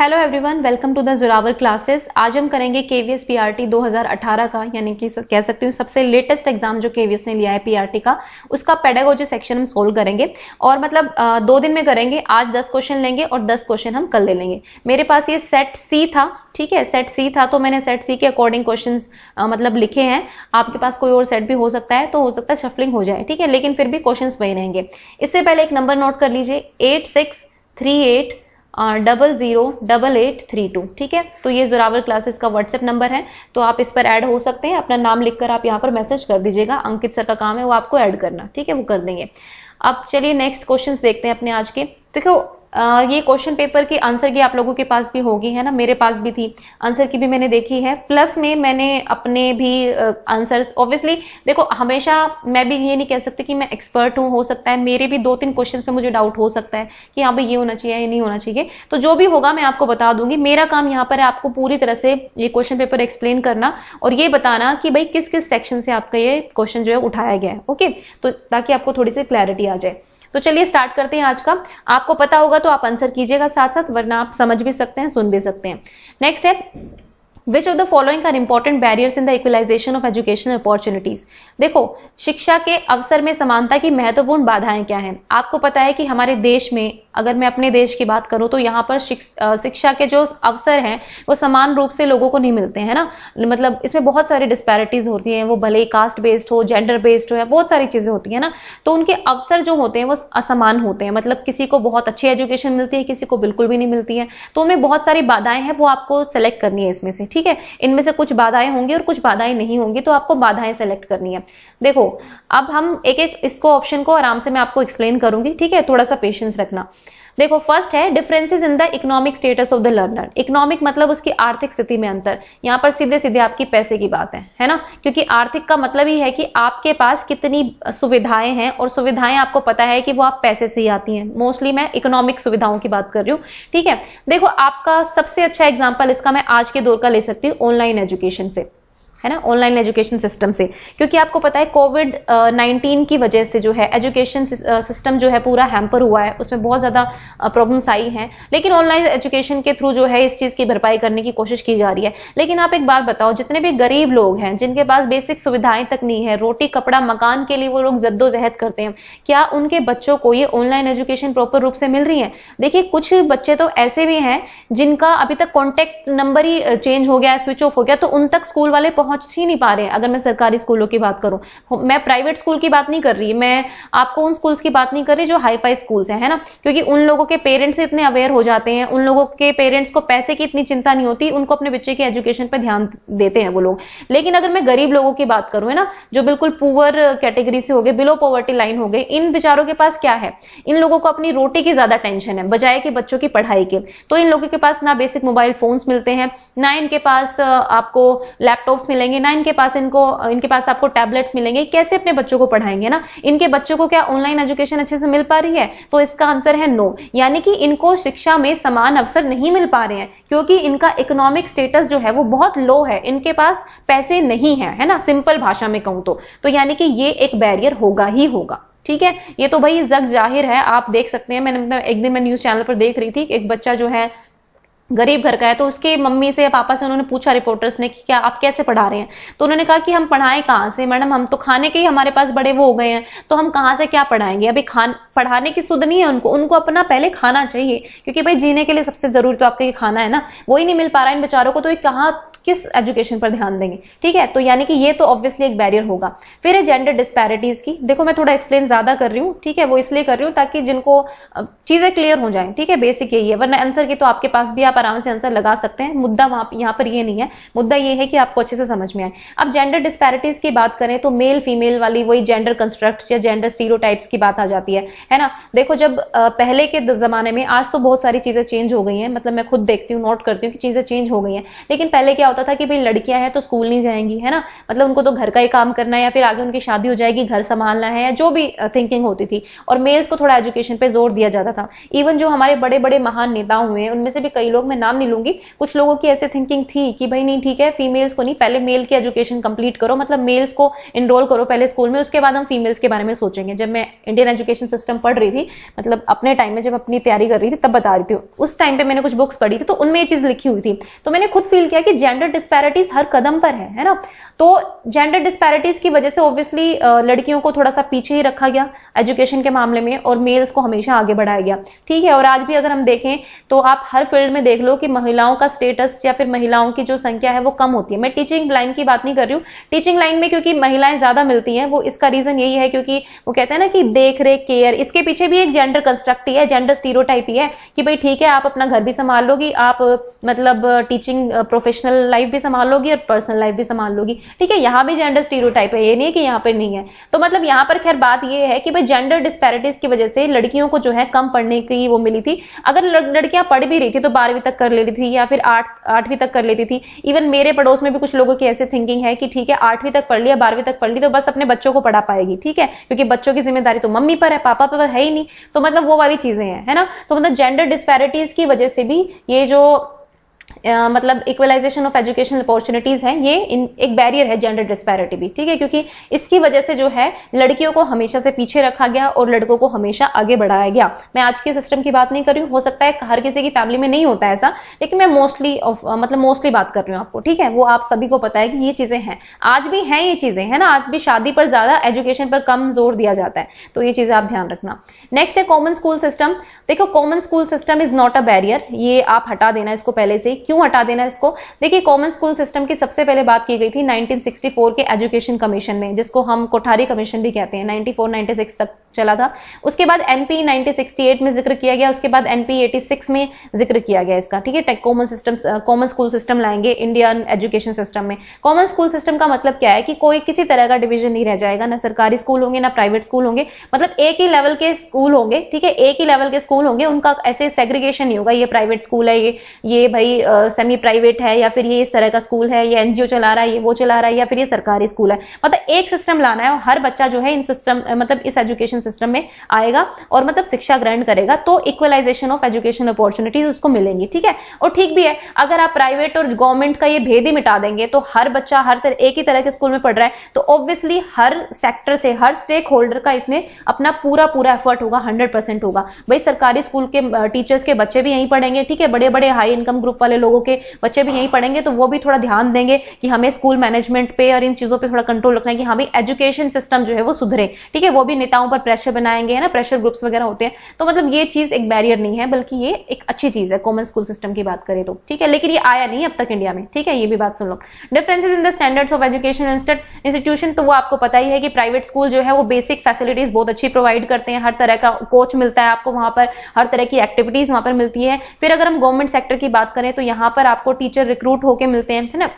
Hello everyone, welcome to the Zorawar classes. आज हम करेंगे केवीएस पीआरटी 2018 का, यानी कि कह सकती हूँ सबसे लेटेस्ट एग्जाम जो केवीएस ने लिया है पीआरटी का, उसका पेडागोजी सेक्शन हम सोल्व करेंगे। और मतलब 2 दिन में करेंगे। आज 10 क्वेश्चन लेंगे और 10 क्वेश्चन हम कल ले लेंगे। मेरे पास ये सेट सी था, ठीक है, सेट सी था, तो मैंने सेट सी के अकॉर्डिंग क्वेश्चन मतलब लिखे हैं। आपके पास कोई और सेट भी हो सकता है, तो हो सकता है शफलिंग हो जाए, ठीक है, लेकिन फिर भी क्वेश्चन वही रहेंगे। इससे पहले एक नंबर नोट कर लीजिए, 8638008832, ठीक है। तो ये जोरावर क्लासेस का व्हाट्सएप नंबर है, तो आप इस पर ऐड हो सकते हैं। अपना नाम लिखकर आप यहाँ पर मैसेज कर दीजिएगा। अंकित सर का काम है वो आपको ऐड करना, ठीक है, वो कर देंगे। अब चलिए नेक्स्ट क्वेश्चंस देखते हैं अपने आज के। देखो ये क्वेश्चन पेपर की आंसर की आप लोगों के पास भी होगी, है ना, मेरे पास भी थी, आंसर की भी मैंने देखी है। प्लस में मैंने अपने भी आंसर्स, ऑब्वियसली देखो हमेशा मैं भी ये नहीं कह सकती कि मैं एक्सपर्ट हूँ, हो सकता है मेरे भी 2-3 क्वेश्चंस पे मुझे डाउट हो सकता है कि हाँ भाई ये होना चाहिए, ये नहीं होना चाहिए। तो जो भी होगा मैं आपको बता दूंगी। मेरा काम यहाँ पर है आपको पूरी तरह से ये क्वेश्चन पेपर एक्सप्लेन करना और ये बताना कि भाई किस किस सेक्शन से आपका ये क्वेश्चन जो है उठाया गया है, ओके, तो ताकि आपको थोड़ी सी क्लैरिटी आ जाए। तो चलिए स्टार्ट करते हैं आज का। आपको पता होगा तो आप आंसर कीजिएगा साथ साथ, वरना आप समझ भी सकते हैं, सुन भी सकते हैं। नेक्स्ट है, Which of the following are important barriers in the equalization of educational opportunities? देखो, शिक्षा के अवसर में समानता की महत्वपूर्ण बाधाएं क्या हैं? आपको पता है कि हमारे देश में, अगर मैं अपने देश की बात करूं तो यहाँ पर शिक्षा के जो अवसर हैं वो समान रूप से लोगों को नहीं मिलते हैं ना। मतलब इसमें बहुत सारी डिस्पैरिटीज होती हैं, वो भले ही कास्ट बेस्ड हो, जेंडर बेस्ड हो, बहुत सारी चीजें होती है ना। तो उनके अवसर जो होते हैं वो असमान होते हैं। मतलब किसी को बहुत अच्छी एजुकेशन मिलती है, किसी को बिल्कुल भी नहीं मिलती है। तो उनमें बहुत सारी बाधाएं हैं, वो आपको सेलेक्ट करनी है इसमें से, ठीक है। इनमें से कुछ बाधाएं होंगी और कुछ बाधाएं नहीं होंगी, तो आपको बाधाएं सेलेक्ट करनी है। देखो अब हम एक एक इसको ऑप्शन को आराम से मैं आपको एक्सप्लेन करूंगी, ठीक है, थोड़ा सा पेशेंस रखना। देखो फर्स्ट है differences in the economic status of the learner. Economic मतलब उसकी आर्थिक स्थिति में अंतर। यहाँ पर सीधे सीधे आपकी पैसे की बात है ना, क्योंकि आर्थिक का मतलब ही है कि आपके पास कितनी सुविधाएं हैं, और सुविधाएं आपको पता है कि वो आप पैसे से ही आती हैं। मोस्टली मैं इकोनॉमिक सुविधाओं की बात कर रही हूँ, ठीक है। देखो आपका सबसे अच्छा एग्जाम्पल इसका मैं आज के दौर का ले सकती हूँ, ऑनलाइन एजुकेशन से, है ना, ऑनलाइन एजुकेशन सिस्टम से। क्योंकि आपको पता है कोविड-19 की वजह से जो है एजुकेशन सिस्टम जो है पूरा हैम्पर हुआ है, उसमें बहुत ज्यादा प्रॉब्लम्स आई हैं। लेकिन ऑनलाइन एजुकेशन के थ्रू जो है इस चीज की भरपाई करने की कोशिश की जा रही है। लेकिन आप एक बात बताओ, जितने भी गरीब लोग हैं जिनके पास बेसिक सुविधाएं तक नहीं है, रोटी कपड़ा मकान के लिए वो लोग जद्दोजहद करते हैं, क्या उनके बच्चों को ये ऑनलाइन एजुकेशन प्रॉपर रूप से मिल रही है? देखिए कुछ बच्चे तो ऐसे भी हैं जिनका अभी तक कॉन्टेक्ट नंबर ही चेंज हो गया है, स्विच ऑफ हो गया, तो उन तक स्कूल वाले पहुंच ही नहीं पा रहे हैं। अगर मैं सरकारी स्कूलों की बात करूं, मैं प्राइवेट स्कूल की बात नहीं कर रही, मैं आपको उन स्कूल्स की बात नहीं कर रही जो हाई फाई स्कूल्स हैं, है ना, क्योंकि उन लोगों के पेरेंट्स इतने अवेयर हो जाते हैं, उन लोगों के पेरेंट्स को पैसे की इतनी चिंता नहीं होती, उनको अपने बच्चे की एजुकेशन पर ध्यान देते हैं वो लोग। लेकिन अगर मैं गरीब लोगों की बात करूं, है ना, जो बिल्कुल पुअर कैटेगरी से हो गए, बिलो पॉवर्टी लाइन हो गए, इन बेचारों के पास क्या है? इन लोगों को अपनी रोटी की ज्यादा टेंशन है बजाय कि बच्चों की पढ़ाई के। तो इन लोगों के पास ना बेसिक मोबाइल फोन्स मिलते हैं, ना इनके पास आपको लैपटॉप्स मिलेंगे, ना इनके पास इनके पास आपको टैबलेट्स मिलेंगे। कैसे अपने बच्चों को पढ़ाएंगे ना? इनके बच्चों को क्या ऑनलाइन एजुकेशन अच्छे से मिल पा रही है? तो इसका आंसर है नो, यानी कि इनको शिक्षा में समान अवसर नहीं मिल पा रहे हैं, क्योंकि इनका इकोनॉमिक स्टेटस जो है वो बहुत लो है, इनके पास पैसे नहीं है ना, सिंपल भाषा में कहूं तो यानी कि ये एक बैरियर होगा ही होगा, ठीक है। ये तो भाई जग जाहिर है, आप देख सकते हैं। मैंने एक दिन मैं न्यूज चैनल पर देख रही थी, एक बच्चा जो है गरीब घर का है, तो उसके मम्मी से या पापा से उन्होंने पूछा रिपोर्टर्स ने कि क्या आप कैसे पढ़ा रहे हैं? तो उन्होंने कहा कि हम पढ़ाएं कहाँ से मैडम, हम तो खाने के ही हमारे पास बड़े वो हो गए हैं, तो हम कहाँ से क्या पढ़ाएंगे? अभी पढ़ाने की सुध नहीं है उनको अपना पहले खाना चाहिए, क्योंकि भाई जीने के लिए सबसे जरूरी तो आपका ये खाना है ना, वही नहीं मिल पा रहा है इन बेचारों को, तो ये कहाँ किस एजुकेशन पर ध्यान देंगे, ठीक है। तो यानी कि ये तो ऑब्वियसली एक बैरियर होगा। फिर है जेंडर डिस्पैरिटीज की। देखो मैं थोड़ा एक्सप्लेन ज्यादा कर रही हूँ, ठीक है, वो इसलिए कर रही हूँ ताकि जिनको चीजें क्लियर हो जाएं, ठीक है, बेसिक यही है। वरना आंसर की तो आपके पास भी आप आराम से आंसर लगा सकते हैं, मुद्दा यहाँ पर ये नहीं है। मुद्दा ये है कि आपको अच्छे से समझ में आए। अब जेंडर डिस्पैरिटीज की बात करें तो मेल फीमेल वाली वही जेंडर कंस्ट्रक्ट्स या जेंडर स्टीरियोटाइप्स की बात आ जाती है ना। देखो जब पहले के जमाने में, आज तो बहुत सारी चीजें चेंज हो गई हैं, मतलब मैं खुद देखती हूँ, नोट करती हूँ कि चीजें चेंज हो गई हैं, लेकिन पहले क्या होता था कि भाई लड़कियां हैं तो स्कूल नहीं जाएंगी, है ना, मतलब उनको तो घर का ही काम करना है या फिर आगे उनकी शादी हो जाएगी, घर संभालना है, या जो भी थिंकिंग होती थी, और मेल्स को थोड़ा एजुकेशन पे जोर दिया जाता था। इवन जो हमारे बड़े बड़े महान नेता हुए हैं उनमें से भी कई लोग, मैं नाम नहीं लूंगी, कुछ लोगों की ऐसे थिंकिंग थी कि भाई नहीं ठीक है, फीमेल्स को नहीं, पहले मेल की एजुकेशन कंप्लीट करो, मतलब मेल्स को इनरोल करो पहले स्कूल में, उसके बाद हम फीमेल्स के बारे में सोचेंगे। जब मैं इंडियन एजुकेशन सिस्टम पढ़ रही थी, मतलब अपने टाइम में जब अपनी तैयारी कर रही थी तब बता रही थी, उस टाइम पे मैंने कुछ बुक्स पढ़ी थी तो उनमें ये चीज लिखी हुई थी, तो मैंने खुद फील किया कि जेंडर डिस्पैरिटीज हर कदम पर है ना। तो जेंडर डिस्पैरिटीज की वजह से ऑब्वियसली लड़कियों को थोड़ा सा पीछे ही रखा गया एजुकेशन के मामले में और मेल्स को हमेशा आगे बढ़ाया गया, ठीक है। और आज भी अगर हम देखें तो आप हर फील्ड में देख लो कि महिलाओं का स्टेटस या फिर महिलाओं की जो संख्या है वो कम होती है। मैं टीचिंग लाइन की बात नहीं कर रही हूँ, टीचिंग लाइन में क्योंकि महिलाएं ज्यादा मिलती हैं, वो इसका रीजन यही है क्योंकि वो कहते हैं ना कि देख रेख केयर, इसके पीछे भी एक जेंडर कंस्ट्रक्ट ही है, जेंडर स्टीरियोटाइप ही है कि भाई ठीक है आप अपना घर भी संभाल लोगी, आप मतलब टीचिंग प्रोफेशनल लाइफ भी संभाल लोगी और पर्सनल लाइफ भी संभाल लोगी, ठीक है। यहाँ भी जेंडर स्टीरियोटाइप है, ये नहीं है कि यहाँ पर नहीं है। तो मतलब यहाँ पर खैर बात ये है कि भाई जेंडर डिस्पैरिटीज की वजह से लड़कियों को जो है कम पढ़ने की वो मिली थी। अगर लड़कियां पढ़ भी रही थी तो 12वीं तक कर लेती थी या फिर 8वीं तक कर लेती थी। इवन मेरे पड़ोस में भी कुछ लोगों की ऐसे थिंकिंग है कि ठीक है 8वीं तक पढ़ लिया, 12वीं तक पढ़ ली तो बस अपने बच्चों को पढ़ा पाएगी, ठीक है, क्योंकि बच्चों की जिम्मेदारी तो मम्मी पर है, पापा पर है ही नहीं। तो मतलब वो वाली चीजें हैं, है ना। तो मतलब जेंडर डिस्पैरिटीज की वजह से भी ये जो मतलब इक्वलाइजेशन ऑफ एजुकेशनल अपॉर्चुनिटीज है, ये एक बैरियर है जेंडर डिस्पैरिटी भी, ठीक है, क्योंकि इसकी वजह से जो है लड़कियों को हमेशा से पीछे रखा गया और लड़कों को हमेशा आगे बढ़ाया गया। मैं आज के सिस्टम की बात नहीं कर रही हूँ, हो सकता है हर किसी की फैमिली में नहीं होता है ऐसा, लेकिन मैं मोस्टली बात कर रही हूँ आपको, ठीक है। वो आप सभी को पता है कि ये चीजें हैं, आज भी हैं ये चीजें, है ना। आज भी शादी पर ज्यादा, एजुकेशन पर कम जोर दिया जाता है, तो ये चीजें आप ध्यान रखना। नेक्स्ट है कॉमन स्कूल सिस्टम। देखो common school system is not a barrier, ये आप हटा देना इसको पहले से। क्यों हटा देना इसको? देखिए कॉमन स्कूल सिस्टम की सबसे पहले बात की गई थी 1964 के एजुकेशन कमीशन में, जिसको हम कोठारी कमीशन भी कहते हैं, 94-96 तक चला था। उसके बाद एनपी 1968 में जिक्र किया गया, उसके बाद एनपी 86 में जिक्र किया गया इसका, ठीक है। कॉमन स्कूल सिस्टम लाएंगे इंडियन एजुकेशन सिस्टम में। कॉमन स्कूल सिस्टम का मतलब क्या है कि कोई किसी तरह का डिवीजन नहीं रह जाएगा, ना सरकारी स्कूल होंगे ना प्राइवेट स्कूल होंगे, मतलब एक ही लेवल के स्कूल होंगे, ठीक है, एक ही लेवल के स्कूल होंगे, उनका ऐसे सेग्रीगेशन नहीं होगा, ये प्राइवेट स्कूल है, ये भाई सेमी प्राइवेट है, या फिर ये इस तरह का स्कूल है, ये एनजीओ चला रहा है, ये वो चला रहा है, या फिर ये सरकारी स्कूल है। मतलब एक सिस्टम लाना है और हर बच्चा जो है इन सिस्टम मतलब इस एजुकेशन सिस्टम में आएगा और मतलब शिक्षा ग्रहण करेगा, तो इक्वलाइजेशन ऑफ एजुकेशन अपॉर्चुनिटीज उसको मिलेंगी, ठीक है। और ठीक भी है, अगर आप प्राइवेट और गवर्नमेंट का ये भेद ही मिटा देंगे तो हर बच्चा एक ही तरह के स्कूल में पढ़ रहा है, तो ऑब्वियसली हर सेक्टर से, हर स्टेक होल्डर का इसमें अपना पूरा एफर्ट होगा, 100% होगा। भाई सरकारी स्कूल के टीचर्स के बच्चे भी यहीं पढ़ेंगे, ठीक है, बड़े बड़े हाई इनकम ग्रुप वाले लोगों के बच्चे भी यहीं पढ़ेंगे, तो वो भी थोड़ा ध्यान देंगे कि हमें स्कूल मैनेजमेंट पे और इन चीजों पे थोड़ा कंट्रोल रखना है कि हमें एजुकेशन सिस्टम जो है वो सुधरे, ठीक है। वो भी नेताओं पर प्रेशर बनाएंगे, है ना, प्रेशर ग्रुप्स वगैरह होते हैं। तो मतलब ये चीज एक बैरियर नहीं है, बल्कि ये एक अच्छी चीज है कॉमन स्कूल सिस्टम की बात करें तो, ठीक है। लेकिन ये आया नहीं अब तक इंडिया में, ठीक है, ये भी बात सुन लो। Differences in the standards of education institution, तो वो आपको पता ही है कि प्राइवेट स्कूल जो है वो बेसिक फैसिलिटीज बहुत अच्छी प्रोवाइड करते हैं, हर तरह का कोच मिलता है आपको वहां पर, हर तरह की एक्टिविटीज वहां पर मिलती है। फिर अगर हम गवर्नमेंट सेक्टर की बात करें तो यहाँ पर आपको टीचर रिक्रूट होके मिलते हैं, है ना।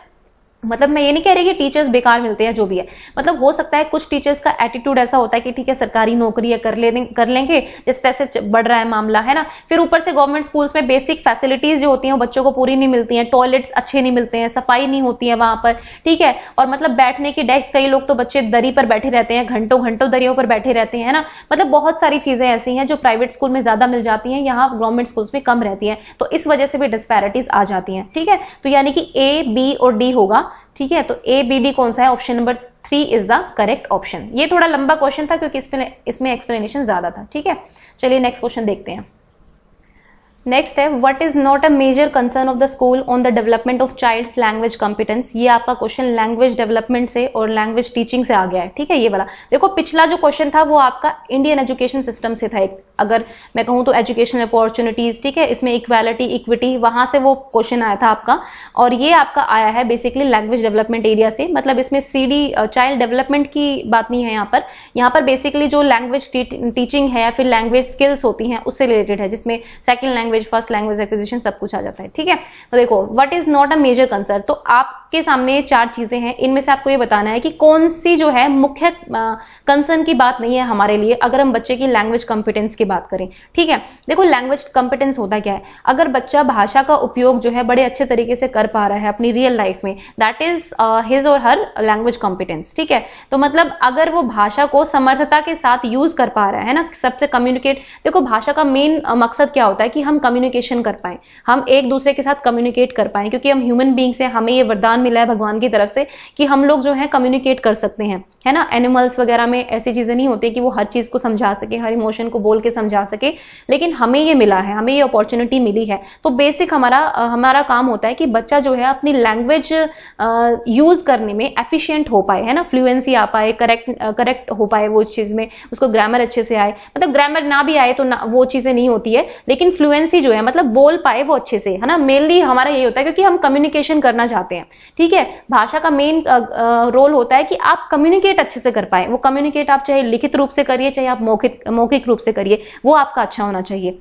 मतलब मैं ये नहीं कह रही कि टीचर्स बेकार मिलते हैं, जो भी है, मतलब हो सकता है कुछ टीचर्स का एटीट्यूड ऐसा होता है कि ठीक है सरकारी नौकरी है, कर लेंगे जिस तरह से बढ़ रहा है मामला, है ना। फिर ऊपर से गवर्नमेंट स्कूल्स में बेसिक फैसिलिटीज जो होती हैं वो बच्चों को पूरी नहीं मिलती हैं, टॉयलेट्स अच्छे नहीं मिलते हैं, सफाई नहीं होती है वहां पर, ठीक है। और मतलब बैठने की डेस्क, कई लोग तो बच्चे दरी पर बैठे रहते हैं, घंटों दरियों पर बैठे रहते हैं, ना। मतलब बहुत सारी चीजें ऐसी हैं जो प्राइवेट स्कूल में ज्यादा मिल जाती हैं, यहाँ गवर्नमेंट स्कूल्स में कम रहती है, तो इस वजह से भी डिस्पैरिटीज आ जाती हैं, ठीक है। तो यानी कि ए, बी और डी होगा, ठीक है। तो ए, बी, डी कौन सा है? Option number 3 is the correct option. ये थोड़ा लंबा क्वेश्चन था क्योंकि इसमें एक्सप्लेनेशन ज्यादा था, ठीक है। चलिए नेक्स्ट क्वेश्चन देखते हैं। नेक्स्ट है what is not a major concern of the school on the development of child's language competence. ये आपका क्वेश्चन लैंग्वेज डेवलपमेंट से और लैंग्वेज टीचिंग से आ गया है, ठीक है। ये वाला देखो, पिछला जो क्वेश्चन था वो आपका इंडियन एजुकेशन सिस्टम से था, एक अगर मैं कहूं तो एजुकेशन अपॉर्चुनिटीज, ठीक है, इसमें इक्वालिटी, इक्विटी, वहां से वो क्वेश्चन आया था आपका। और ये आपका आया है बेसिकली लैंग्वेज डेवलपमेंट एरिया से, मतलब इसमें सीडी चाइल्ड डेवलपमेंट की बात नहीं है यहाँ पर बेसिकली जो लैंग्वेज टीचिंग है या फिर लैंग्वेज स्किल्स होती हैं उससे रिलेटेड है, जिसमें second language, first language acquisition सब कुछ आ जाता है, ठीक है। तो देखो what is not a major concern, तो आप आपके सामने 4 चीजें हैं, इनमें से आपको ये बताना है कि कौन सी जो है मुख्य कंसर्न की बात नहीं है हमारे लिए अगर हम बच्चे की लैंग्वेज कॉम्पिटेंस की बात करें। ठीक है, देखो लैंग्वेज कॉम्पिटेंस होता क्या है, अगर बच्चा भाषा का उपयोग जो है बड़े अच्छे तरीके से कर पा रहा है अपनी रियल लाइफ में, दैट इज हिज और हर लैंग्वेज कॉम्पिटेंस। ठीक है, तो मतलब अगर वो भाषा को समर्थता के साथ यूज कर पा रहा है ना, सबसे कम्युनिकेट, देखो भाषा का मेन मकसद क्या होता है कि हम कम्युनिकेशन कर पाए, हम एक दूसरे के साथ कम्युनिकेट कर पाए, क्योंकि हम ह्यूमन बीइंग्स हैं, हमें ये वरदान मिला है भगवान की तरफ से कि हम लोग जो है कम्युनिकेट कर सकते हैं, है ना। एनिमल्स वगैरह में ऐसी चीजें नहीं होती कि वो हर चीज को समझा सके, हर इमोशन को बोल के समझा सके, लेकिन हमें ये मिला है, हमें ये अपॉर्चुनिटी मिली है। तो बेसिक हमारा काम होता है कि बच्चा जो है अपनी लैंग्वेज यूज करने में एफिशिएंट हो पाए, है ना, फ्लुएंसी आ पाए, करेक्ट हो पाए वो चीज में, उसको ग्रामर अच्छे से आए, मतलब ग्रामर ना भी आए तो ना, वो चीजें नहीं होती है, लेकिन फ्लुएंसी जो है मतलब बोल पाए वो अच्छे से, है ना। मेनली हमारा यही होता है क्योंकि हम कम्युनिकेशन करना चाहते हैं। ठीक है, भाषा का मेन रोल होता है कि आप कम्युनिकेट अच्छे से कर पाए। वो कम्युनिकेट आप चाहे लिखित रूप से करिए, चाहे आप मौखिक रूप से करिए, वो आपका अच्छा होना चाहिए।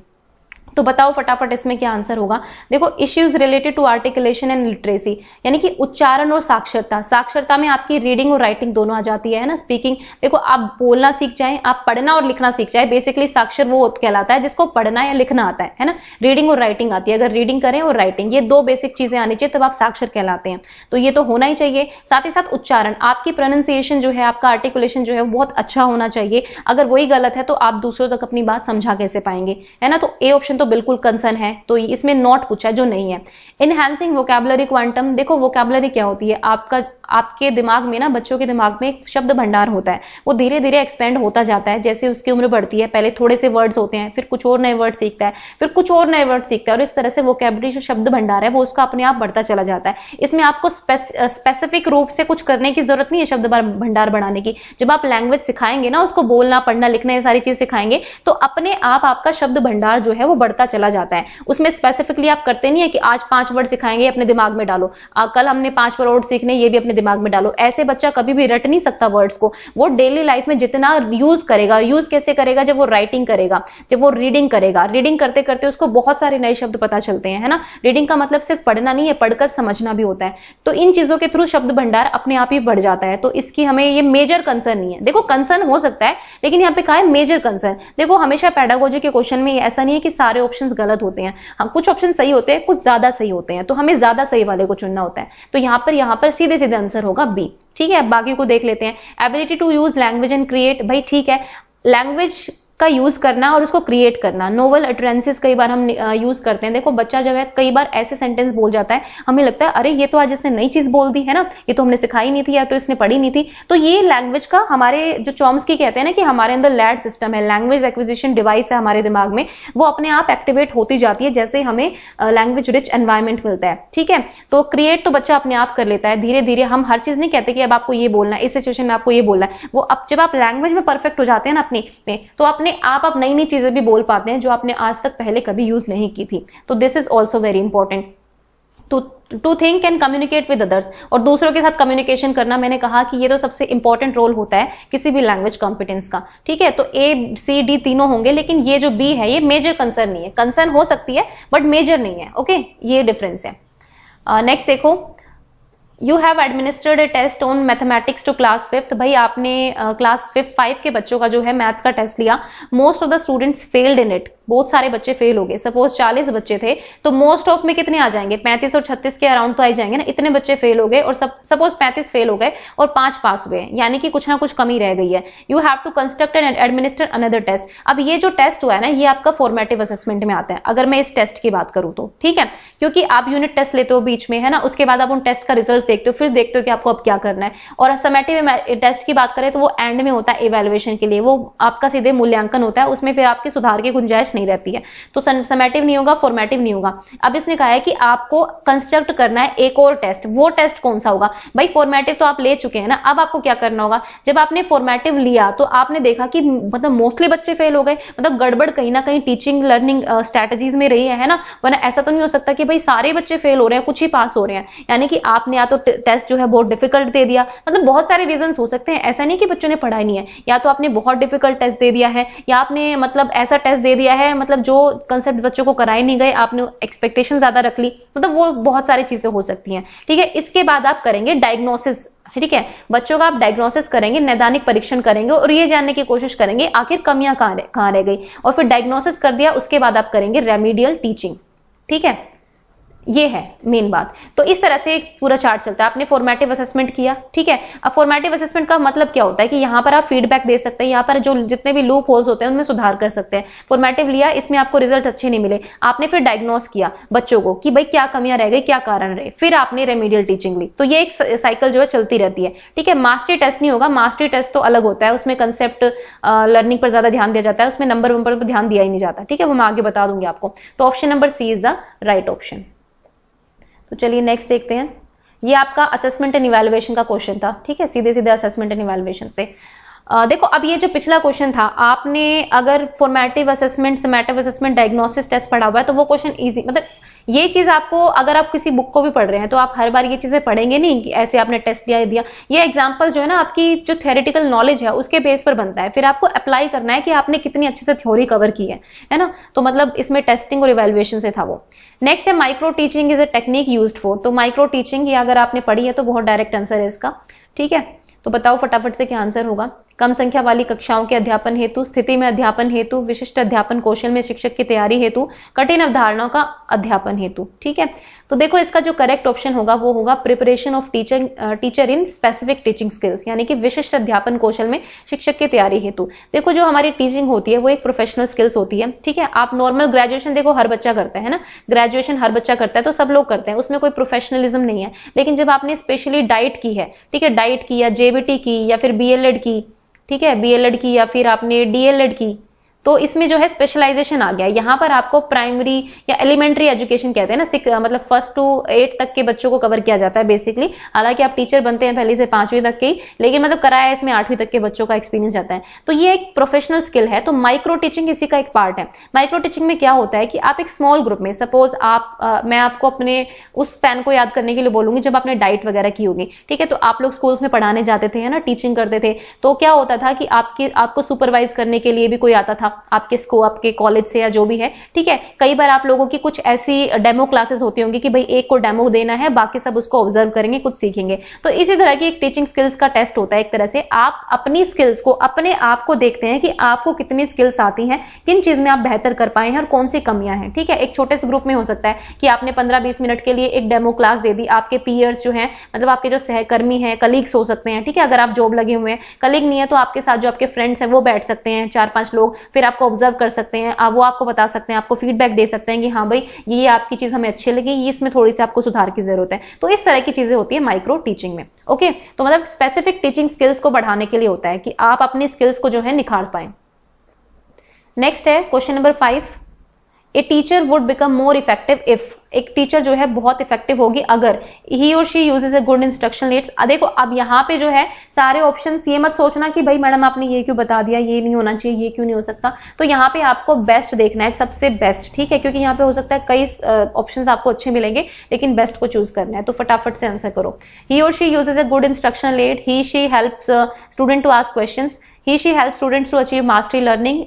तो बताओ फटाफट इसमें क्या आंसर होगा। देखो issues related to articulation and literacy, यानी कि उच्चारण और साक्षरता। साक्षरता में आपकी रीडिंग और राइटिंग दोनों आ जाती है ना, स्पीकिंग। देखो आप बोलना सीख जाएं, आप पढ़ना और लिखना सीख जाए, बेसिकली साक्षर वो कहलाता है जिसको पढ़ना या लिखना आता है ना। रीडिंग और राइटिंग आती है, अगर रीडिंग करें और राइटिंग, ये 2 बेसिक चीजें आनी चाहिए, तब आप साक्षर कहलाते हैं। तो ये तो होना ही चाहिए। साथ ही साथ उच्चारण, आपकी प्रोनाउंसिएशन जो है, आपका आर्टिकुलेशन जो है वो बहुत अच्छा होना चाहिए। अगर वही गलत है तो आप दूसरों तक अपनी बात समझा कैसे पाएंगे, है ना। तो ए ऑप्शन तो बिल्कुल कंसर्न है, तो इसमें नॉट पूछा जो नहीं है। इनहैंसिंग वोकैबुलरी क्वांटम, देखो वोकैबुलरी क्या होती है, आपके दिमाग में ना, बच्चों के दिमाग में एक शब्द भंडार होता है, वो धीरे धीरे एक्सपेंड होता जाता है जैसे उसकी उम्र बढ़ती है। पहले थोड़े से वर्ड्स होते हैं, फिर कुछ और नए वर्ड सीखता है, फिर कुछ और नए वर्ड सीखता है, और इस तरह से वोकैबुलरी जो शब्द भंडार है वो उसका अपने आप बढ़ता चला जाता है। इसमें आपको स्पेसिफिक रूप से कुछ करने की जरूरत नहीं है शब्द भंडार बढ़ाने की। जब आप लैंग्वेज सिखाएंगे ना, उसको बोलना पढ़ना लिखना ये सारी चीज सिखाएंगे, तो अपने आप आपका शब्द भंडार जो है वो बढ़ता चला जाता है। उसमें स्पेसिफिकली आप करते नहीं है कि आज 5 वर्ड सिखाएंगे, अपने दिमाग में डालो, कल हमने 5 वर्ड सीखने, ये भी अपने दिमाग में डालो। ऐसे बच्चा कभी भी रट नहीं सकता वर्ड्स को। वो डेली लाइफ में जितना यूज करेगा, यूज कैसे करेगा, जब वो राइटिंग करेगा, जब वो रीडिंग करेगा, रीडिंग करते करते उसको बहुत सारे नए शब्द पता चलते हैं, है ना। रीडिंग का मतलब सिर्फ पढ़ना नहीं है, पढ़कर समझना भी होता है। तो इन चीजों के थ्रू शब्द भंडार अपने आप ही बढ़ जाता है। तो इसकी हमें ये मेजर कंसर्न नहीं है। देखो कंसर्न हो सकता है, लेकिन यहाँ पे कहा है मेजर कंसर्न। देखो हमेशा पेडागोजी के क्वेश्चन में ऐसा नहीं है कि सारे ऑप्शंस गलत होते हैं, हाँ कुछ ऑप्शन सही होते हैं, कुछ ज्यादा सही होते हैं, तो हमें ज्यादा सही वाले को चुनना होता है। तो यहाँ पर सीधे सीधे आंसर होगा बी। ठीक है, बाकी को देख लेते हैं। Ability to use language and create, भाई ठीक है, लैंग्वेज का यूज करना और उसको क्रिएट करना। नोवेल अटरेंसेस कई बार हम यूज करते हैं। देखो बच्चा जब है कई बार ऐसे सेंटेंस बोल जाता है, हमें लगता है अरे ये तो आज इसने नई चीज बोल दी है ना, ये तो हमने सिखाई नहीं थी या तो इसने पढ़ी नहीं थी। तो ये लैंग्वेज का, हमारे जो चॉम्स्की कहते हैं ना कि हमारे अंदर लैड सिस्टम है, लैंग्वेज एक्विजिशन डिवाइस है हमारे दिमाग में, वो अपने आप एक्टिवेट होती जाती है जैसे हमें लैंग्वेज रिच एनवायरमेंट मिलता है। ठीक है, तो क्रिएट तो बच्चा अपने आप कर लेता है धीरे धीरे। हम हर चीज नहीं कहते कि अब आपको ये बोलना है, इस सिचुएशन में आपको ये बोलना है। वो अब जब आप लैंग्वेज में परफेक्ट हो जाते हैं ना अपने में, तो अपने आप नई नई चीजें भी बोल पाते हैं जो आपने आज तक पहले कभी यूज नहीं की थी। तो this is also very important to think and communicate with others, और दूसरों के साथ कम्युनिकेशन करना। मैंने कहा कि ये तो सबसे इंपॉर्टेंट रोल होता है किसी भी लैंग्वेज कॉम्पिटेंस का। ठीक है, तो ए सी डी तीनों होंगे, लेकिन ये जो बी है ये मेजर कंसर्न नहीं है। कंसर्न हो सकती है बट मेजर नहीं है। ओके, ये डिफरेंस है। नेक्स्ट देखो, you have administered a test on mathematics to class 5th। भाई आपने क्लास 5 के बच्चों का जो है मैथ्स का टेस्ट लिया। Most of the students failed in it, बहुत सारे बच्चे फेल हो गए। सपोज 40 बच्चे थे तो मोस्ट ऑफ में कितने आ जाएंगे, 35 और 36 के अराउंड तो आ जाएंगे ना। इतने बच्चे फेल हो गए और सपोज 35 फेल हो गए और 5 पास हुए, यानी कि कुछ ना कुछ कमी रह गई है। You have to construct and administer another test. अब ये जो टेस्ट हुआ है ना, ये आपका फॉर्मेटिव असेसमेंट में आता है अगर मैं इस टेस्ट की बात करूं तो। ठीक है, क्योंकि आप यूनिट टेस्ट लेते हो बीच में, है ना, उसके बाद आप उन टेस्ट का रिजल्ट देखते हो, फिर देखते हो कि आपको अब क्या करना है। और समेटिव टेस्ट की बात करें तो वो एंड में होता है इवैल्यूएशन के लिए, वो आपका सीधे मूल्यांकन होता है, उसमें फिर आपके सुधार की गुंजाइश नहीं रहती है। तो समेटिव नहीं होगा, फॉर्मेटिव नहीं होगा। अब इसने कहा है कि आपको कंस्ट्रक्ट करना है एक और टेस्ट। वो टेस्ट कौन सा होगा? भाई फॉर्मेटिव तो आप ले चुके हैं ना, अब आपको क्या करना होगा, जब आपने फॉर्मेटिव लिया तो आपने देखा कि मतलब मोस्टली बच्चे फेल हो गए, मतलब गड़बड़ कहीं ना कहीं टीचिंग लर्निंग स्ट्रेटजीज में रही है ना, वरना ऐसा तो नहीं हो सकता कि भाई सारे बच्चे फेल हो रहे हैं, कुछ ही पास हो रहे हैं। यानी कि आपने या तो टेस्ट जो है बहुत डिफिकल्ट दे दिया, मतलब बहुत सारे रीजन हो सकते हैं, ऐसा नहीं कि बच्चों ने पढ़ा नहीं है, या तो आपने बहुत डिफिकल्ट टेस्ट दे दिया है, या आपने मतलब ऐसा टेस्ट दे दिया है, मतलब जो कंसेप्ट बच्चों को कराए नहीं गए, आपने एक्सपेक्टेशन ज्यादा रख ली, मतलब वो बहुत सारी चीजें हो सकती हैं। ठीक है, इसके बाद आप करेंगे डायग्नोसिस। ठीक है, बच्चों का आप डायग्नोसिस करेंगे, नैदानिक परीक्षण करेंगे और ये जानने की कोशिश करेंगे आखिर कमियां कहाँ रह गई, और फिर डायग्नोसिस कर दिया, उसके बाद आप करेंगे रेमेडियल टीचिंग। ठीक है, ये है मेन बात। तो इस तरह से पूरा चार्ट चलता है। आपने फॉर्मेटिव असेसमेंट किया। ठीक है, अब फॉर्मेटिव असेसमेंट का मतलब क्या होता है कि यहाँ पर आप फीडबैक दे सकते हैं, यहाँ पर जो जितने भी लूप होल्स होते हैं उनमें सुधार कर सकते हैं। फॉर्मेटिव लिया, इसमें आपको रिजल्ट अच्छे नहीं मिले, आपने फिर डायग्नोस किया बच्चों को कि भाई क्या कमियां रह गई, क्या कारण रहे, फिर आपने रेमेडियल टीचिंग ली। तो ये एक साइकिल जो है चलती रहती है। ठीक है, मास्टरी टेस्ट नहीं होगा, मास्टरी टेस्ट तो अलग होता है, उसमें कंसेप्ट लर्निंग पर ज्यादा ध्यान दिया जाता है, उसमें नंबर पर ध्यान दिया ही नहीं जाता। ठीक है, वो मैं आगे बता दूंगी आपको। तो option number C is the right option. तो चलिए नेक्स्ट देखते हैं। ये आपका असेसमेंट एंड इवैल्यूएशन का क्वेश्चन था। ठीक है, सीधे सीधे असेसमेंट एंड इवैल्यूएशन से देखो, अब ये जो पिछला क्वेश्चन था, आपने अगर formative assessment, summative assessment, diagnosis test पढ़ा हुआ है तो वो क्वेश्चन इजी, मतलब ये चीज आपको, अगर आप किसी बुक को भी पढ़ रहे हैं तो आप हर बार ये चीजें पढ़ेंगे नहीं कि ऐसे आपने टेस्ट दिया। ये एग्जांपल जो है ना, आपकी जो थ्योरेटिकल नॉलेज है उसके बेस पर बनता है, फिर आपको अप्लाई करना है कि आपने कितनी अच्छे से थ्योरी कवर की है ना। तो मतलब इसमें टेस्टिंग और इवैल्यूएशन से था वो। नेक्स्ट है micro teaching is a technique used for. तो माइक्रो टीचिंग ये अगर आपने पढ़ी है तो बहुत डायरेक्ट आंसर है इसका। ठीक है, तो बताओ फटाफट से क्या आंसर होगा। कम संख्या वाली कक्षाओं के अध्यापन हेतु, स्थिति में अध्यापन हेतु, विशिष्ट अध्यापन कौशल में शिक्षक की तैयारी हेतु, कठिन अवधारणाओं का अध्यापन हेतु। ठीक है, तो देखो इसका जो करेक्ट ऑप्शन होगा वो होगा preparation of teacher in specific teaching skills, यानी कि विशिष्ट अध्यापन कौशल में शिक्षक की तैयारी हेतु। देखो जो हमारी टीचिंग होती है वो एक प्रोफेशनल स्किल्स होती है। ठीक है, आप नॉर्मल ग्रेजुएशन देखो हर बच्चा करता है ना, ग्रेजुएशन हर बच्चा करता है, तो सब लोग करते हैं, उसमें कोई प्रोफेशनलिज्म नहीं है। लेकिन जब आपने स्पेशली डाइट की है, ठीक है, डाइट की या जेबीटी की या फिर बीएलएड की, ठीक है, बीएलएड की या फिर आपने डीएलएड की, तो इसमें जो है स्पेशलाइजेशन आ गया। यहाँ पर आपको प्राइमरी या एलिमेंट्री एजुकेशन कहते हैं ना, मतलब 1st to 8 तक के बच्चों को कवर किया जाता है बेसिकली। हालांकि आप टीचर बनते हैं पहली से 5वीं तक के ही, लेकिन मतलब कराया इसमें 8वीं तक के बच्चों का एक्सपीरियंस जाता है। तो ये एक प्रोफेशनल स्किल है। तो माइक्रो टीचिंग इसी का एक पार्ट है। माइक्रो टीचिंग में क्या होता है कि आप एक स्मॉल ग्रुप में, सपोज मैं आपको अपने उस स्पैन को याद करने के लिए बोलूंगी जब आपने डाइट वगैरह की होगी। ठीक है, तो आप लोग स्कूल्स में पढ़ाने जाते थे, है ना, टीचिंग करते थे, तो क्या होता था कि आपको सुपरवाइज करने के लिए भी कोई आता था आपके कॉलेज से या जो भी है। ठीक है, कई बार आप लोगों की कुछ ऐसी डेमो क्लासेस होती होंगी कि भाई एक को डेमो देना है, बाकी सब उसको ऑब्जर्व करेंगे, कुछ सीखेंगे। तो इसी तरह की एक टीचिंग स्किल्स का टेस्ट होता है। एक तरह से आप अपनी स्किल्स को, अपने आप को देखते हैं कि आपको कितनी स्किल्स आती हैं, किन चीज में आप बेहतर कर पाए हैं और कौन सी कमियां हैं। ठीक है, एक छोटे से ग्रुप में हो सकता है कि आपने 15-20 मिनट के लिए एक डेमो क्लास दे दी, आपके पीयर्स जो हैं, मतलब आपके जो सहकर्मी हैं, कलीग्स हो सकते हैं। ठीक है, अगर आप जॉब लगे हुए हैं, कलीग नहीं है तो आपके साथ जो आपके फ्रेंड्स हैं वो बैठ सकते हैं, 4-5 लोग, फिर आपको ऑब्जर्व कर सकते हैं, वो आपको बता सकते हैं, आपको फीडबैक दे सकते हैं कि हाँ भाई ये आपकी चीज हमें अच्छी लगी, ये इसमें थोड़ी सी आपको सुधार की जरूरत है। तो इस तरह की चीजें होती है माइक्रो टीचिंग में। ओके, तो मतलब स्पेसिफिक टीचिंग स्किल्स को बढ़ाने के लिए होता है कि आप अपनी स्किल्स को जो है निखार पाए। नेक्स्ट है question number 5, a teacher would become more effective if. एक टीचर जो है बहुत इफेक्टिव होगी अगर ही और she uses a good instruction aids. देखो अब यहाँ पे जो है सारे ऑप्शंस, ये मत सोचना कि भाई मैडम आपने ये क्यों बता दिया, ये नहीं होना चाहिए, ये क्यों नहीं हो सकता। तो यहाँ पे आपको बेस्ट देखना है, सबसे बेस्ट। ठीक है, क्योंकि यहाँ पे हो सकता है कई ऑप्शंस आपको अच्छे मिलेंगे, लेकिन बेस्ट को चूज करना है। तो फटाफट से आंसर करो। ही और she uses a good instructional aid, he she helps student to ask questions, he she help students to achieve mastery learning,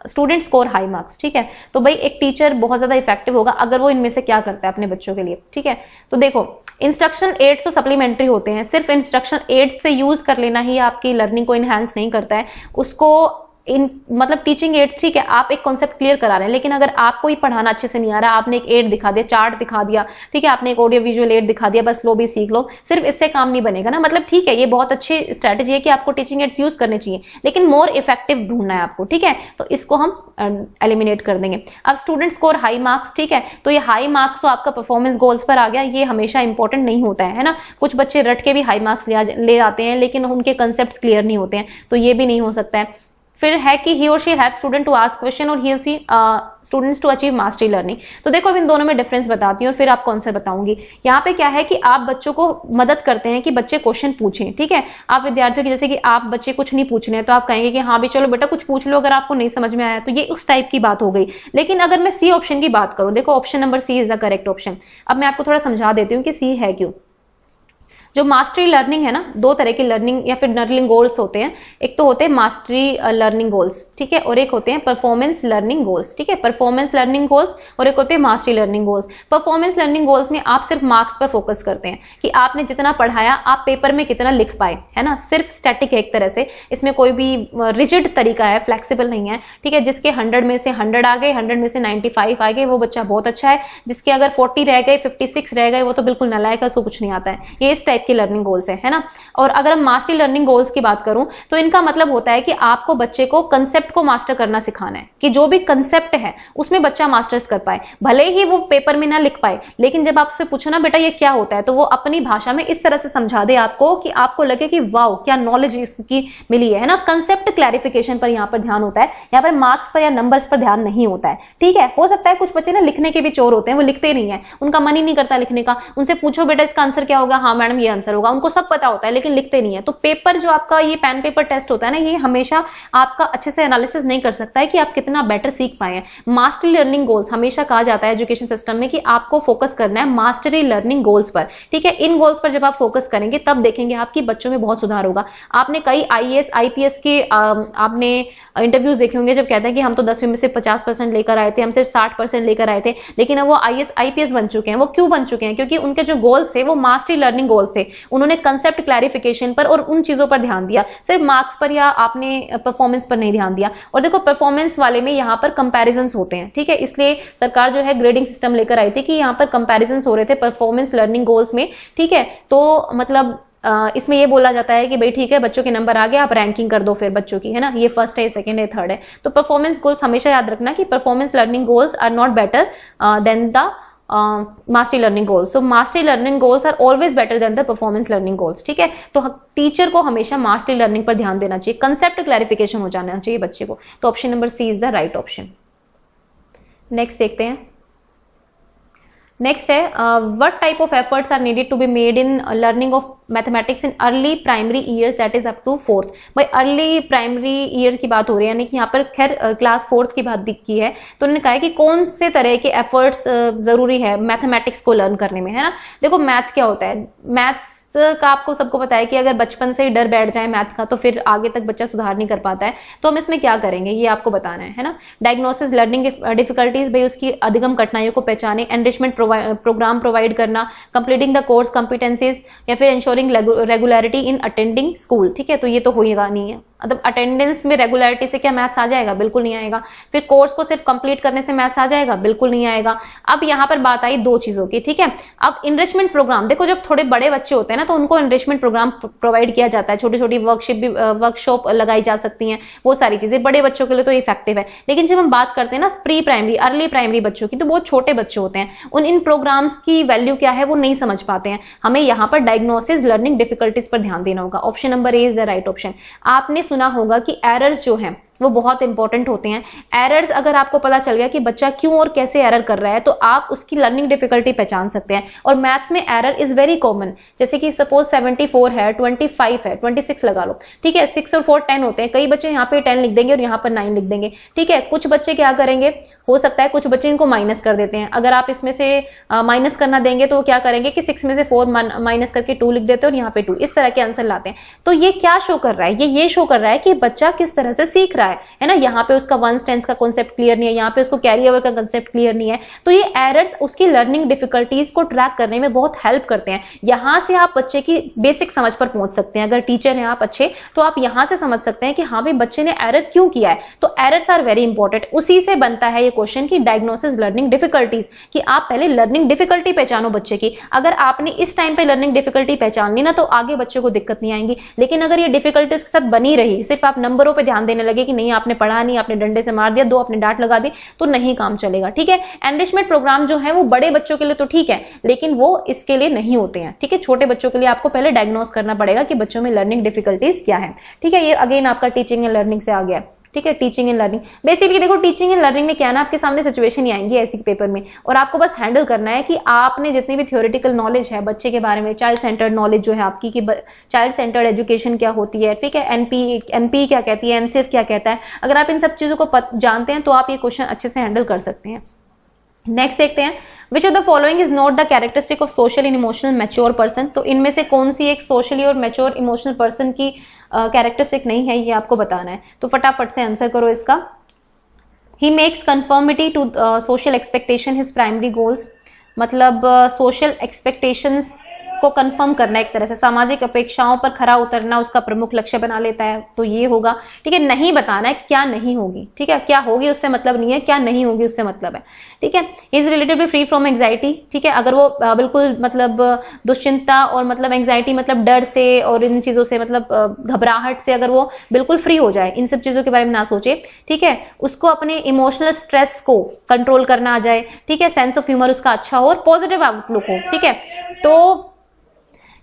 student score high marks. ठीक है, तो भाई एक टीचर बहुत ज्यादा इफेक्टिव होगा अगर वो इनमें से क्या करता है अपने बच्चों के लिए। ठीक है, तो देखो इंस्ट्रक्शन एड्स तो सप्लीमेंट्री होते हैं, सिर्फ इंस्ट्रक्शन एड्स से यूज कर लेना ही आपकी लर्निंग को इनहेंस नहीं करता है। उसको मतलब टीचिंग एड्स, ठीक है, आप एक कॉन्सेप्ट क्लियर करा रहे हैं, लेकिन अगर आपको ही पढ़ाना अच्छे से नहीं आ रहा, आपने एक एड दिखा दिया, चार्ट दिखा दिया, ठीक है, आपने एक ऑडियो विजुअल एड दिखा दिया, बस लो भी सीख लो, सिर्फ इससे काम नहीं बनेगा ना। मतलब ठीक है, ये बहुत अच्छी स्ट्रेटेजी है कि आपको टीचिंग एड्स यूज करने चाहिए, लेकिन मोर इफेक्टिव ढूंढना है आपको। ठीक है, तो इसको हम एलिमिनेट कर देंगे। अब स्टूडेंट स्कोर हाई मार्क्स, ठीक है, तो ये हाई मार्क्स तो आपका परफॉर्मेंस गोल्स पर आ गया, ये हमेशा इंपॉर्टेंट नहीं होता है ना। कुछ बच्चे रट के भी हाई मार्क्स ले आते हैं, लेकिन उनके कंसेप्ट क्लियर नहीं होते हैं, तो ये भी नहीं हो सकता है। फिर है कि ही और she help student to ask question और ही और she students to achieve mastery learning. तो देखो अब इन दोनों में डिफरेंस बताती हूँ और फिर आपको आंसर बताऊंगी। यहाँ पे क्या है कि आप बच्चों को मदद करते हैं कि बच्चे क्वेश्चन पूछें। ठीक है, आप विद्यार्थियों की, जैसे कि आप बच्चे कुछ नहीं पूछ रहे हैं तो आप कहेंगे कि हाँ भी चलो बेटा कुछ पूछ लो अगर आपको नहीं समझ में आया, तो ये उस टाइप की बात हो गई। लेकिन अगर मैं सी ऑप्शन की बात करूं, देखो option number C is the correct option. अब मैं आपको थोड़ा समझा देती हूँ कि सी है क्यों। जो मास्टरी लर्निंग है ना, दो तरह की लर्निंग या फिर लर्निंग गोल्स होते हैं। एक तो होते हैं मास्टरी लर्निंग गोल्स, ठीक है, और एक होते हैं परफॉर्मेंस लर्निंग गोल्स, ठीक है। परफॉर्मेंस लर्निंग गोल्स और एक होते हैं mastery learning goals. Performance learning goals में आप सिर्फ मार्क्स पर फोकस करते हैं कि आपने जितना पढ़ाया आप पेपर में कितना लिख पाए, है ना, सिर्फ स्टैटिक है एक तरह से, इसमें कोई भी रिजिड तरीका है, फ्लेक्सिबल नहीं है, ठीक है। जिसके 100 में से 100 आ गए, 100 में से 95 आ गए, वो बच्चा बहुत अच्छा है। जिसके अगर 40 रह गए, 56 रह गए, वो तो बिल्कुल नालायक है, उसको कुछ नहीं आता है। ये इस टाइप की लर्निंग गोल्स है ना। और अगर हम मास्टरी लर्निंग गोल्स की बात करूं तो इनका मतलब होता है कि आपको बच्चे को कंसेप्ट को मास्टर करना सिखाना है, कि जो भी कंसेप्ट है उसमें बच्चा मास्टर्स कर पाए। भले ही वो पेपर में ना लिख पाए, लेकिन जब आपसे पूछो ना बेटा ये क्या होता है, तो वो अपनी भाषा में इस तरह से समझा दे आपको कि आपको लगे कि वाओ क्या नॉलेज इसकी मिली है ना। कंसेप्ट क्लैरिफिकेशन पर यहाँ पर ध्यान होता है, यहाँ पर मार्क्स पर या नंबर्स पर ध्यान नहीं होता है, ठीक है। हो सकता है कुछ बच्चे ना लिखने के भी चोर होते हैं, वो लिखते नहीं है, उनका मन ही नहीं करता लिखने का। उनसे पूछो बेटा इसका आंसर क्या होगा, हाँ मैडम ये आंसर होगा, उनको सब पता होता है लेकिन लिखते नहीं है। तो पेपर जो आपका ये पेन पेपर टेस्ट होता है ना, ये हमेशा आपका अच्छे से एनालिसिस नहीं कर सकता है कि आप कितना बेटर सीख पाए हैं। मास्टरी लर्निंग गोल्स हमेशा कहा जाता है एजुकेशन सिस्टम में कि आपको फोकस करना है मास्टरी लर्निंग गोल्स पर, ठीक है। इन गोल्स पर जब आप फोकस करेंगे तब देखेंगे आपकी बच्चों में बहुत सुधार होगा। आपने कई IAS IPS के आपने इंटरव्यूज देखे होंगे जब कहते हैं कि हम तो 10वीं में से 50% लेकर आए थे, हम सिर्फ 60% लेकर आए थे, लेकिन अब वो IAS IPS बन चुके हैं। वो क्यों बन चुके हैं? क्योंकि उनके जो गोल्स थे वो मास्टरी लर्निंग गोल्स थे। उन्होंने कंसेप्ट क्लैरिफिकेशन पर और उन चीजों पर ध्यान दिया, सिर्फ मार्क्स पर या आपने परफॉर्मेंस पर नहीं ध्यान दिया। और देखो परफॉर्मेंस वाले में यहाँ पर कंपैरिजंस होते हैं, ठीक है, इसलिए सरकार जो है ग्रेडिंग सिस्टम लेकर आई थी कि यहाँ पर कंपैरिजंस हो रहे थे परफॉर्मेंस लर्निंग गोल्स में, ठीक है। तो मतलब इसमें ये बोला जाता है कि भाई ठीक है बच्चों के नंबर आ गए, आप रैंकिंग कर दो फिर बच्चों की, है ना, ये फर्स्ट है, सेकंड है, थर्ड है। तो परफॉर्मेंस गोल्स हमेशा याद रखना कि performance learning goals are not better than the mastery learning goals. So mastery learning goals are always better than the performance learning goals, ठीक है। तो टीचर को हमेशा मास्टरी लर्निंग पर ध्यान देना चाहिए, कंसेप्ट क्लैरिफिकेशन हो जाना चाहिए बच्चे को। तो option number C is the right option. Next देखते हैं। नेक्स्ट है what type of efforts are needed to be made in learning of mathematics in early primary years that is up to 4th। भाई early primary year की बात हो रही है, यानी कि यहाँ पर खैर क्लास 4th की बात की है। तो उन्होंने कहा है कि कौन से तरह के एफर्ट्स जरूरी है मैथमेटिक्स को लर्न करने में, है ना। देखो मैथ्स क्या होता है, मैथ्स का आपको सबको पता है कि अगर बचपन से ही डर बैठ जाए मैथ का तो फिर आगे तक बच्चा सुधार नहीं कर पाता है। तो हम इसमें क्या करेंगे ये आपको बताना है ना। डायग्नोसिस लर्निंग डिफिकल्टीज, भाई उसकी अधिगम कठिनाइयों को पहचाने। एनरिचमेंट प्रोग्राम प्रोवाइड करना, कंप्लीटिंग द कोर्स कॉम्पिटेंसीज, या फिर इंश्योरिंग रेगुलरिटी इन अटेंडिंग स्कूल, ठीक है। तो ये तो होगा नहीं है, मतलब अटेंडेंस में रेगुलरिटी से क्या मैथ्स आ जाएगा? बिल्कुल नहीं आएगा। फिर कोर्स को सिर्फ कंप्लीट करने से मैथ्स आ जाएगा? बिल्कुल नहीं आएगा। अब यहाँ पर बात आई दो चीजों की, ठीक है। अब इनरिचमेंट प्रोग्राम, देखो जब थोड़े बड़े बच्चे होते हैं ना तो उनको इनरिचमेंट प्रोग्राम प्रोवाइड किया जाता है, छोटी छोटी वर्कशॉप लगाई जा सकती हैं, वो सारी चीजें बड़े बच्चों के लिए तो इफेक्टिव है। लेकिन जब हम बात करते हैं ना प्री प्राइमरी अर्ली प्राइमरी बच्चों की, तो बहुत छोटे बच्चे होते हैं, इन प्रोग्राम्स की वैल्यू क्या है वो नहीं समझ पाते हैं। हमें यहाँ पर डायग्नोसिस लर्निंग डिफिकल्टीज पर ध्यान देना होगा। Option number A is the right option. आपने सुना होगा कि एरर्स जो हैं वो बहुत इंपॉर्टेंट होते हैं। एरर्स अगर आपको पता चल गया कि बच्चा क्यों और कैसे एरर कर रहा है तो आप उसकी लर्निंग डिफिकल्टी पहचान सकते हैं। और मैथ्स में एरर इज वेरी कॉमन, जैसे कि सपोज 74 है, 25 है, 26 लगा लो, ठीक है। 6 और 4 10 होते हैं। कई बच्चे यहाँ पे 10 लिख देंगे और यहाँ पर 9 लिख देंगे, ठीक है। कुछ बच्चे क्या करेंगे, हो सकता है कुछ बच्चे इनको माइनस कर देते हैं। अगर आप इसमें से माइनस करना देंगे तो क्या करेंगे कि 6 में से 4 माइनस करके 2 लिख देते हैं और यहाँ पे 2, इस तरह के आंसर लाते हैं। तो ये क्या शो कर रहा है? ये शो कर रहा है कि बच्चा किस तरह से सीख रहा है ना। यहाँ पे उसका वंस टेंस का कॉन्सेप्ट क्लियर नहीं है, यहाँ पे उसको कैरी ओवर का कॉन्सेप्ट क्लियर नहीं है। तो ये एरर्स उसकी लर्निंग डिफिकल्टीज को ट्रैक करने में बहुत हेल्प करते हैं। यहां से आप बच्चे की बेसिक समझ पर पहुंच सकते हैं। अगर टीचर हैं आप अच्छे तो आप यहां से समझ सकते हैं कि हाँ भाई बच्चे ने एरर क्यों किया है। तो एरर्स आर वेरी इंपॉर्टेंट। उसी से बनता है ये क्वेश्चन की डायग्नोसिस लर्निंग डिफिकल्टीज, कि आप पहले लर्निंग डिफिकल्टी पहचानो बच्चे की। अगर आपने इस टाइम पे लर्निंग डिफिकल्टी पहचान ली ना तो आगे बच्चे को दिक्कत नहीं आएंगी। लेकिन अगर ये डिफिकल्टी उसके साथ बनी रही, सिर्फ आप नंबरों पर ध्यान देने लगे कि नहीं आपने पढ़ा नहीं, आपने डंडे से मार दिया, 2 आपने डांट लगा दी, तो नहीं काम चलेगा, ठीक है। एनरिचमेंट प्रोग्राम जो है वो बड़े बच्चों के लिए तो ठीक है, लेकिन वो इसके लिए नहीं होते हैं, ठीक है। छोटे बच्चों के लिए आपको पहले डायग्नोस करना पड़ेगा कि बच्चों में लर्निंग डिफिकल्टीज क्या है, ठीक है। ये अगेन आपका टीचिंग एंड लर्निंग से आ गया, ठीक है। टीचिंग एंड लर्निंग, बेसिकली देखो टीचिंग एंड लर्निंग में क्या है ना, आपके सामने सिचुएशन ही आएंगी ऐसी पेपर में और आपको बस हैंडल करना है कि आपने जितनी भी थ्योरेटिकल नॉलेज है बच्चे के बारे में, चाइल्ड सेंटर्ड नॉलेज जो है आपकी कि चाइल्ड सेंटर्ड एजुकेशन क्या होती है, ठीक है, एनपी क्या कहती है, एनसीएफ क्या कहता है, अगर आप इन सब चीजों को जानते हैं तो आप ये क्वेश्चन अच्छे से हैंडल कर सकते हैं। नेक्स्ट देखते हैं, which of the following is not the characteristic of social and emotional mature person. तो इनमें से कौन सी एक सोशली और मैच्योर इमोशनल पर्सन की कैरेक्टरिस्टिक नहीं है, ये आपको बताना है। तो फटाफट से आंसर करो इसका। He makes conformity to social expectation his primary goals, मतलब सोशल एक्सपेक्टेशंस को कंफर्म करना, एक तरह से सामाजिक अपेक्षाओं पर खरा उतरना उसका प्रमुख लक्ष्य बना लेता है, तो ये होगा। ठीक है, नहीं बताना है क्या नहीं होगी, ठीक है, क्या होगी उससे मतलब नहीं है, क्या नहीं होगी उससे मतलब है। ठीक है, is relatively free from anxiety. ठीक है, अगर वो बिल्कुल मतलब दुश्चिंता और मतलब एंग्जाइटी मतलब डर से और इन चीजों से मतलब घबराहट से अगर वो बिल्कुल फ्री हो जाए, इन सब चीजों के बारे में ना सोचे। ठीक है, उसको अपने इमोशनल स्ट्रेस को कंट्रोल करना आ जाए। ठीक है, सेंस ऑफ ह्यूमर उसका अच्छा हो और पॉजिटिव आउटलुक हो। ठीक है, तो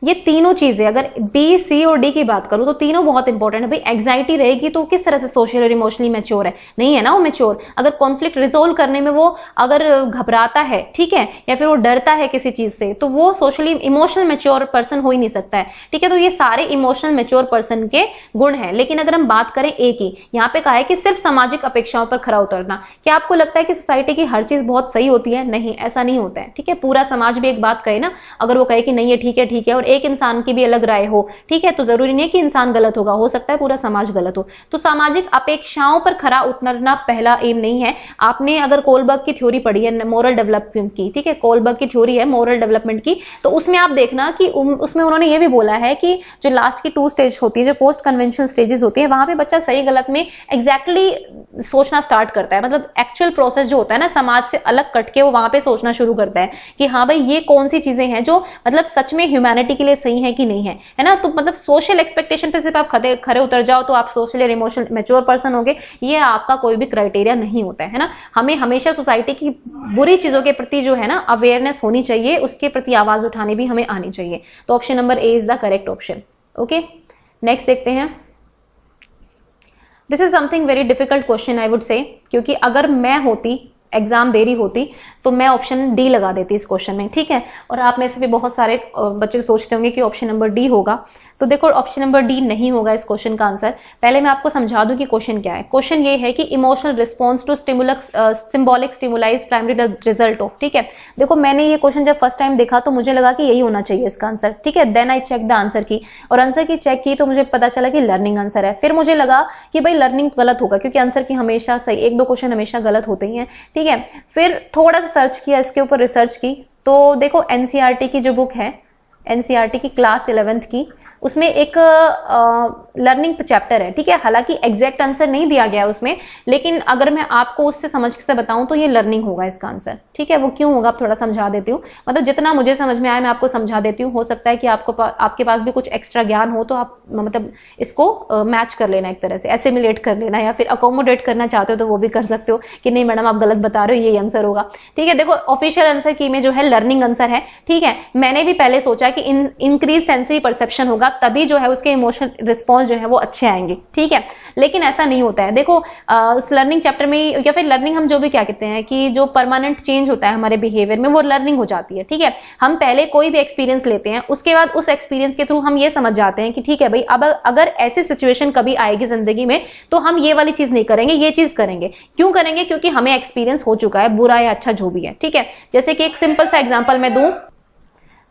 ये तीनों चीजें, अगर बी, सी और डी की बात करूं तो तीनों बहुत इंपॉर्टेंट है भाई। एंग्जाइटी रहेगी तो किस तरह से सोशल और इमोशनली मैच्योर है, नहीं है ना वो मैच्योर। अगर कॉन्फ्लिक्ट रिजोल्व करने में वो अगर घबराता है, ठीक है, या फिर वो डरता है किसी चीज से, तो वो सोशली इमोशनल मैच्योर पर्सन हो ही नहीं सकता है। ठीक है, तो ये सारे इमोशनल मैच्योर पर्सन के गुण है। लेकिन अगर हम बात करें ए की, यहाँ पे कहा है कि सिर्फ सामाजिक अपेक्षाओं पर खरा उतरना। क्या आपको लगता है कि सोसाइटी की हर चीज बहुत सही होती है? नहीं, ऐसा नहीं होता है। ठीक है, पूरा समाज भी एक बात कहे ना, अगर वो कहे कि नहीं ये ठीक है और एक इंसान की भी अलग राय हो, ठीक है, तो जरूरी नहीं है कि इंसान गलत होगा, हो सकता है पूरा समाज गलत हो। तो सामाजिक अपेक्षाओं पर खरा उतरना पहला एम नहीं है। आपने अगर कोलबर्ग की थ्योरी पढ़ी है मोरल डेवलपमेंट की, ठीक है, कोलबर्ग की थ्योरी है मोरल डेवलपमेंट की, तो उसमें आप देखना कि उसमें उन्होंने ये भी बोला है कि जो लास्ट की 2 स्टेज होती है, जो पोस्ट कन्वेंशनल स्टेजेस होती है, वहां पे बच्चा सही गलत में एग्जैक्टली सोचना स्टार्ट करता है। मतलब एक्चुअल प्रोसेस जो होता है ना, समाज से अलग कट के वो वहां पे सोचना शुरू करता है कि हाँ भाई ये कौन सी चीजें हैं जो मतलब सच में ह्यूमैनिटी के लिए सही है कि नहीं है ना। तो मतलब सोशल एक्सपेक्टेशन पे सिर्फ आप खरे उतर जाओ तो आप सोशल और इमोशनल मैच्योर पर्सन होगे, ये आपका कोई भी क्राइटेरिया नहीं होता है ना। हमें हमेशा सोसाइटी की बुरी चीजों के प्रति जो है ना अवेयरनेस होनी चाहिए, उसके प्रति आवाज उठाने भी हमें आनी चाहिए। तो option number A is the correct option. Okay, next देखते हैं। This is something very difficult question I would say, क्योंकि अगर मैं होती, एग्जाम दे रही होती, तो मैं ऑप्शन डी लगा देती इस क्वेश्चन में। ठीक है, और आप में से भी बहुत सारे बच्चे सोचते होंगे कि ऑप्शन नंबर डी होगा, तो देखो ऑप्शन नंबर डी नहीं होगा इस क्वेश्चन का आंसर। पहले मैं आपको समझा दूं कि क्वेश्चन क्या है। क्वेश्चन ये है कि emotional response to symbolic stimuli is primary result of. ठीक है, देखो मैंने ये क्वेश्चन जब फर्स्ट टाइम देखा तो मुझे लगा कि यही होना चाहिए इसका आंसर। ठीक है, then I check the answer की, और आंसर की चेक की तो मुझे पता चला कि लर्निंग आंसर है। फिर मुझे लगा कि भाई लर्निंग गलत होगा, क्योंकि आंसर की हमेशा सही, 1-2 क्वेश्चन हमेशा गलत होते ही हैं। ठीक है, फिर थोड़ा सा सर्च किया, इसके ऊपर रिसर्च की, तो देखो एनसीईआरटी की जो बुक है, एनसीईआरटी की क्लास 11th की, उसमें एक लर्निंग चैप्टर है। ठीक है, हालांकि एग्जैक्ट आंसर नहीं दिया गया उसमें, लेकिन अगर मैं आपको उससे समझ से बताऊं तो ये लर्निंग होगा इसका आंसर। ठीक है, वो क्यों होगा आप थोड़ा समझा देती हूँ, मतलब जितना मुझे समझ में आया मैं आपको समझा देती हूँ। हो सकता है कि आपके पास भी कुछ एक्स्ट्रा ज्ञान हो तो आप मतलब इसको मैच कर लेना, एक तरह से एसिमिलेट कर लेना, या फिर अकोमोडेट करना चाहते हो तो वो भी कर सकते हो कि नहीं मैडम आप गलत बता रहे हो, ये आंसर होगा। ठीक है, देखो ऑफिशियल आंसर की में जो है लर्निंग आंसर है। ठीक है, मैंने भी पहले सोचा कि इंक्रीज सेंसरी परसेप्शन होगा, तभी जो है उसके इमोशनल रिस्पॉन्स जो है वो अच्छे आएंगे। ठीक है, लेकिन ऐसा नहीं होता है। देखो उस लर्निंग चैप्टर में, या फिर लर्निंग हम जो भी क्या कहते हैं कि जो परमानेंट चेंज होता है हमारे बिहेवियर में, वो लर्निंग हो जाती है। ठीक है, हम पहले कोई भी एक्सपीरियंस लेते हैं, उसके बाद उस एक्सपीरियंस के थ्रू हम ये समझ जाते हैं कि ठीक है भाई अब अगर ऐसी सिचुएशन कभी आएगी जिंदगी में तो हम ये वाली चीज नहीं करेंगे, ये चीज करेंगे। क्यों करेंगे? क्योंकि हमें एक्सपीरियंस हो चुका है, बुरा या अच्छा जो भी है। ठीक है, जैसे कि एक सिंपल सा एग्जांपल मैं दूं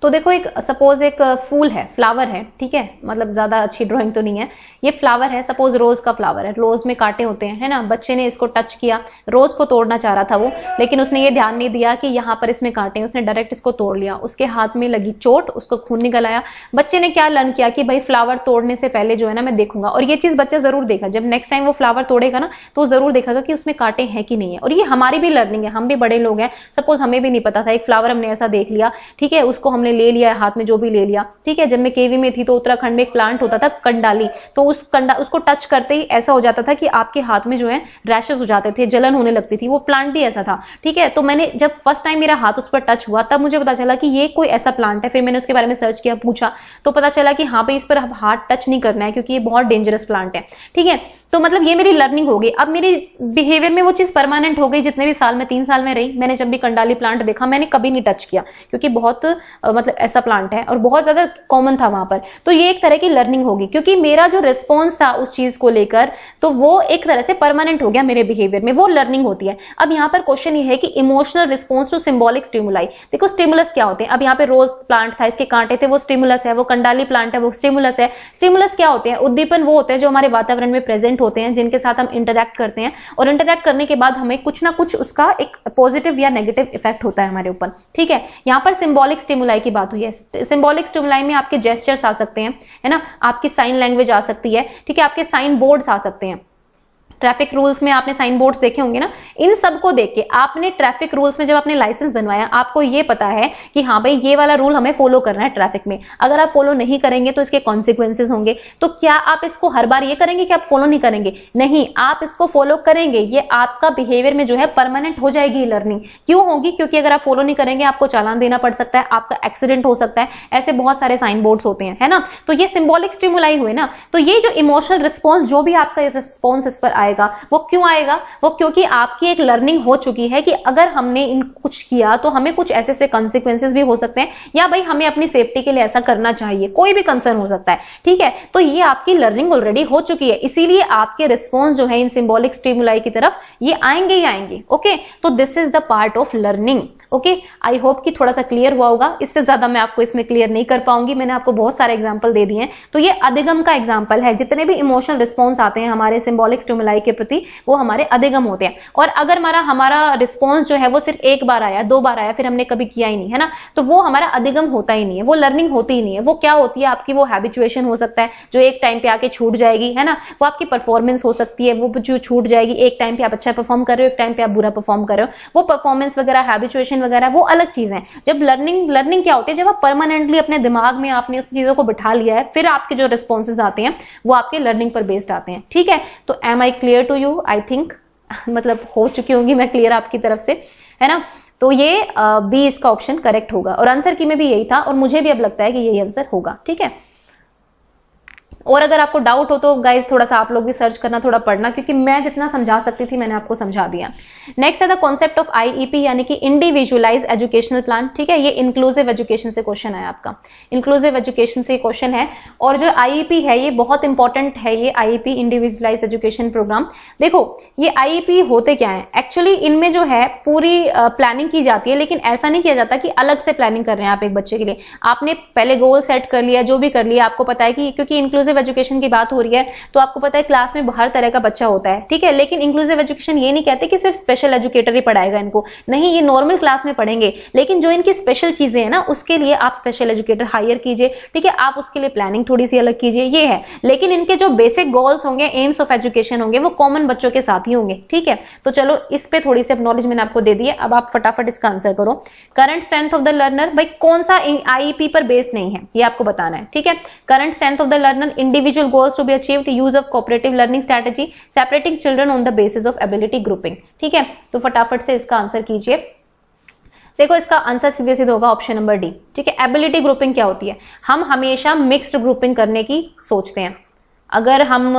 तो देखो एक सपोज एक फूल है, फ्लावर है। ठीक है, मतलब ज्यादा अच्छी ड्राइंग तो नहीं है, ये फ्लावर है, सपोज रोज का फ्लावर है, रोज में कांटे होते हैं, है ना। बच्चे ने इसको टच किया, रोज को तोड़ना चाह रहा था वो, लेकिन उसने ये ध्यान नहीं दिया कि यहाँ पर इसमें कांटे हैं, उसने डायरेक्ट इसको तोड़ लिया, उसके हाथ में लगी चोट, उसको खून निकल आया। बच्चे ने क्या लर्न किया कि भाई फ्लावर तोड़ने से पहले जो है ना मैं देखूंगा, और ये चीज बच्चा जरूर देखा, जब नेक्स्ट टाइम वो फ्लावर तोड़ेगा ना तो वो जरूर देखेगा कि उसमें कांटे हैं कि नहीं है। और ये हमारी भी लर्निंग है, हम भी बड़े लोग हैं, सपोज हमें भी नहीं पता था, एक फ्लावर हमने ऐसा देख लिया, ठीक है, उसको हमने ले लिया हाथ में, जो भी ले लिया। ठीक है, जब मैं केवी में थी तो उत्तराखंड में एक प्लांट होता था कंडाली, तो उसको टच करते ही ऐसा हो जाता था कि आपके हाथ में जो है रैशेस हो जाते थे, जलन होने लगती थी, वो प्लांट ही ऐसा था। ठीक है, तो मैंने जब फर्स्ट टाइम मेरा हाथ उस पर टच हुआ तब मुझे पता चला कि ये कोई ऐसा प्लांट है। फिर मैंने उसके बारे में सर्च किया, पूछा, तो पता चला कि हाँ भाई इस पर हाथ टच नहीं करना है क्योंकि ये बहुत डेंजरस प्लांट है। ठीक है, तो मतलब ये मेरी लर्निंग हो गई। अब मेरी बिहेवियर में वो चीज परमानेंट हो गई। जितने भी साल में 3 साल में रही, मैंने जब भी कंडाली प्लांट देखा मैंने कभी नहीं टच किया, क्योंकि बहुत मतलब ऐसा प्लांट है और बहुत ज्यादा कॉमन था वहां पर। तो ये एक तरह की लर्निंग होगी, क्योंकि मेरा जो रिस्पॉन्स था उस चीज को लेकर तो वो एक तरह से परमानेंट हो गया मेरे बिहेवियर में, वो लर्निंग होती है। अब यहाँ पर क्वेश्चन ये है कि emotional response to symbolic stimuli. देखो स्टिमुलस क्या होते हैं, अब यहाँ पे रोज प्लांट था, इसके कांटे थे, वो स्टिमुलस है। वो कंडाली प्लांट है, वो स्टिमुलस है। स्टिमुलस क्या होते हैं? उद्दीपन वो होते हैं जो हमारे वातावरण में प्रेजेंट होते हैं, जिनके साथ हम इंटरैक्ट करते हैं, और इंटरैक्ट करने के बाद हमें कुछ ना कुछ उसका एक पॉजिटिव या नेगेटिव इफेक्ट होता है हमारे ऊपर। ठीक है, यहाँ पर सिंबॉलिक स्टिमुलाई की बात हुई है। सिंबॉलिक स्टिमुलाई में आपके जेस्चर्स आ सकते हैं, है ना, आपकी साइन लैंग्वेज आ सकती है, ठीक है, आपके साइन बोर्ड्स आ सकते हैं। ट्रैफिक रूल्स में आपने साइन बोर्ड्स देखे होंगे ना, इन सब को देख के आपने ट्रैफिक रूल्स में जब आपने लाइसेंस बनवाया, आपको ये पता है कि हाँ भाई ये वाला रूल हमें फॉलो करना है ट्रैफिक में। अगर आप फॉलो नहीं करेंगे तो इसके कॉन्सिक्वेंसेज होंगे। तो क्या आप इसको हर बार ये करेंगे कि आप फॉलो नहीं करेंगे? नहीं, आप इसको फॉलो करेंगे। ये आपका बिहेवियर में जो है परमानेंट हो जाएगी लर्निंग। क्यों होगी? क्योंकि अगर आप फॉलो नहीं करेंगे आपको चालान देना पड़ सकता है, आपका एक्सीडेंट हो सकता है, ऐसे बहुत सारे साइन बोर्ड्स होते हैं, है ना। तो ये सिंबॉलिक स्टिमुलाई हुए ना। तो ये जो इमोशनल रिस्पॉन्स, जो भी आपका रिस्पॉन्स इस पर आएगा, वो क्यों आएगा? वो क्योंकि आपकी एक लर्निंग हो चुकी है कि अगर हमने इन कुछ किया तो हमें कुछ ऐसे से कॉन्सिक्वेंसेस भी हो सकते हैं, या भाई हमें अपनी सेफ्टी के लिए ऐसा करना चाहिए, कोई भी कंसर्न हो सकता है। ठीक है, तो ये आपकी लर्निंग ऑलरेडी हो चुकी है, इसीलिए आपके रिस्पॉन्स जो है इन सिंबॉलिक स्टिमुलाई की तरफ ये आएंगे ही आएंगे। ओके, तो this is the part of learning. Okay, I hope कि थोड़ा सा क्लियर हुआ होगा। इससे ज्यादा मैं आपको इसमें क्लियर नहीं कर पाऊंगी, मैंने आपको बहुत सारे एग्जांपल दे दिए हैं। तो ये अधिगम का एग्जांपल है। जितने भी इमोशनल रिस्पॉन्स आते हैं हमारे सिंबॉलिक स्टिमुलाई के प्रति, वो हमारे अधिगम होते हैं। और अगर हमारा रिस्पॉन्स जो है वो सिर्फ एक बार आया, 2 बार आया, फिर हमने कभी किया ही नहीं, है ना, तो वो हमारा अधिगम होता ही नहीं है, वो लर्निंग होती ही नहीं है। वो क्या होती है आपकी? वो हैबिचुएशन हो सकता है जो एक टाइम पे आके छूट जाएगी, है ना। वो आपकी परफॉर्मेंस हो सकती है, वो जो छूट जाएगी। एक टाइम पे आप अच्छा परफॉर्म कर रहे हो, एक टाइम पे आप बुरा परफॉर्म कर रहे हो। वो परफॉर्मेंस वगैरह, हैबिचुएशन वगैरह, वो अलग चीज है। जब लर्निंग क्या होती है? जब आप परमानेंटली अपने दिमाग में आपने उस चीजों को बिठा लिया है, फिर आपके जो रिस्पॉन्सेज आते हैं वो आपके लर्निंग पर बेस्ड आते हैं। ठीक है, तो am I clear to you? I think मतलब हो चुकी होंगी मैं क्लियर आपकी तरफ से, है ना। तो ये बी इसका ऑप्शन करेक्ट होगा, और आंसर की में भी यही था, और मुझे भी अब लगता है कि यही आंसर होगा। ठीक है, और अगर आपको डाउट हो तो गाइज थोड़ा सा आप लोग भी सर्च करना, थोड़ा पढ़ना, क्योंकि मैं जितना समझा सकती थी मैंने आपको समझा दिया। नेक्स्ट है द कॉन्सेप्ट ऑफ आईईपी, यानी कि इंडिविजुअलाइज एजुकेशनल प्लान। ठीक है, ये इंक्लूसिव एजुकेशन से क्वेश्चन है आपका, इंक्लूसिव एजुकेशन से क्वेश्चन है। और जो आईईपी है ये बहुत इंपॉर्टेंट है, ये आईईपी इंडिविजुअलाइज एजुकेशन प्रोग्राम। देखो ये आईईपी होते क्या है? एक्चुअली इनमें जो है पूरी प्लानिंग की जाती है, लेकिन ऐसा नहीं किया जाता कि अलग से प्लानिंग कर रहे हैं आप एक बच्चे के लिए। आपने पहले गोल सेट कर लिया, जो भी कर लिया, आपको पता है कि क्योंकि इंक्लूसिव एजुकेशन की बात हो रही है तो आपको पता है क्लास में हर तरह का बच्चा होता है। ठीक है, लेकिन इंक्लूसिव एजुकेशन ये नहीं कहते कि सिर्फ स्पेशल एजुकेटर ही पढ़ाएगा इनको, नहीं, ये नॉर्मल क्लास में पढ़ेंगे, लेकिन जो इनकी स्पेशल चीजें हैं ना उसके लिए आप स्पेशल एजुकेटर हायर कीजिए। ठीक है, आप उसके लिए प्लानिंग थोड़ी सी अलग कीजिए, ये है। लेकिन इनके जो बेसिक गोल्स होंगे, एम्स ऑफ एजुकेशन होंगे, वो कॉमन बच्चों के साथ ही होंगे। ठीक है, तो चलो इस पे थोड़ी सी नॉलेज मैंने आपको दे दी है, अब आप फटाफट इसका आंसर करो। Current strength of the learner, भाई कौन सा आईईपी पर बेस्ड नहीं है ये आपको बताना है। ठीक है, current strength of the learner, individual goals to be achieved, use of cooperative learning strategy, separating children on the basis of ability grouping. ठीक है, तो फटाफट से इसका आंसर कीजिए। देखो इसका आंसर सीधे सीधे होगा ऑप्शन नंबर डी। ठीक है, एबिलिटी ग्रुपिंग क्या होती है? हम हमेशा मिक्स्ड ग्रुपिंग करने की सोचते हैं। अगर हम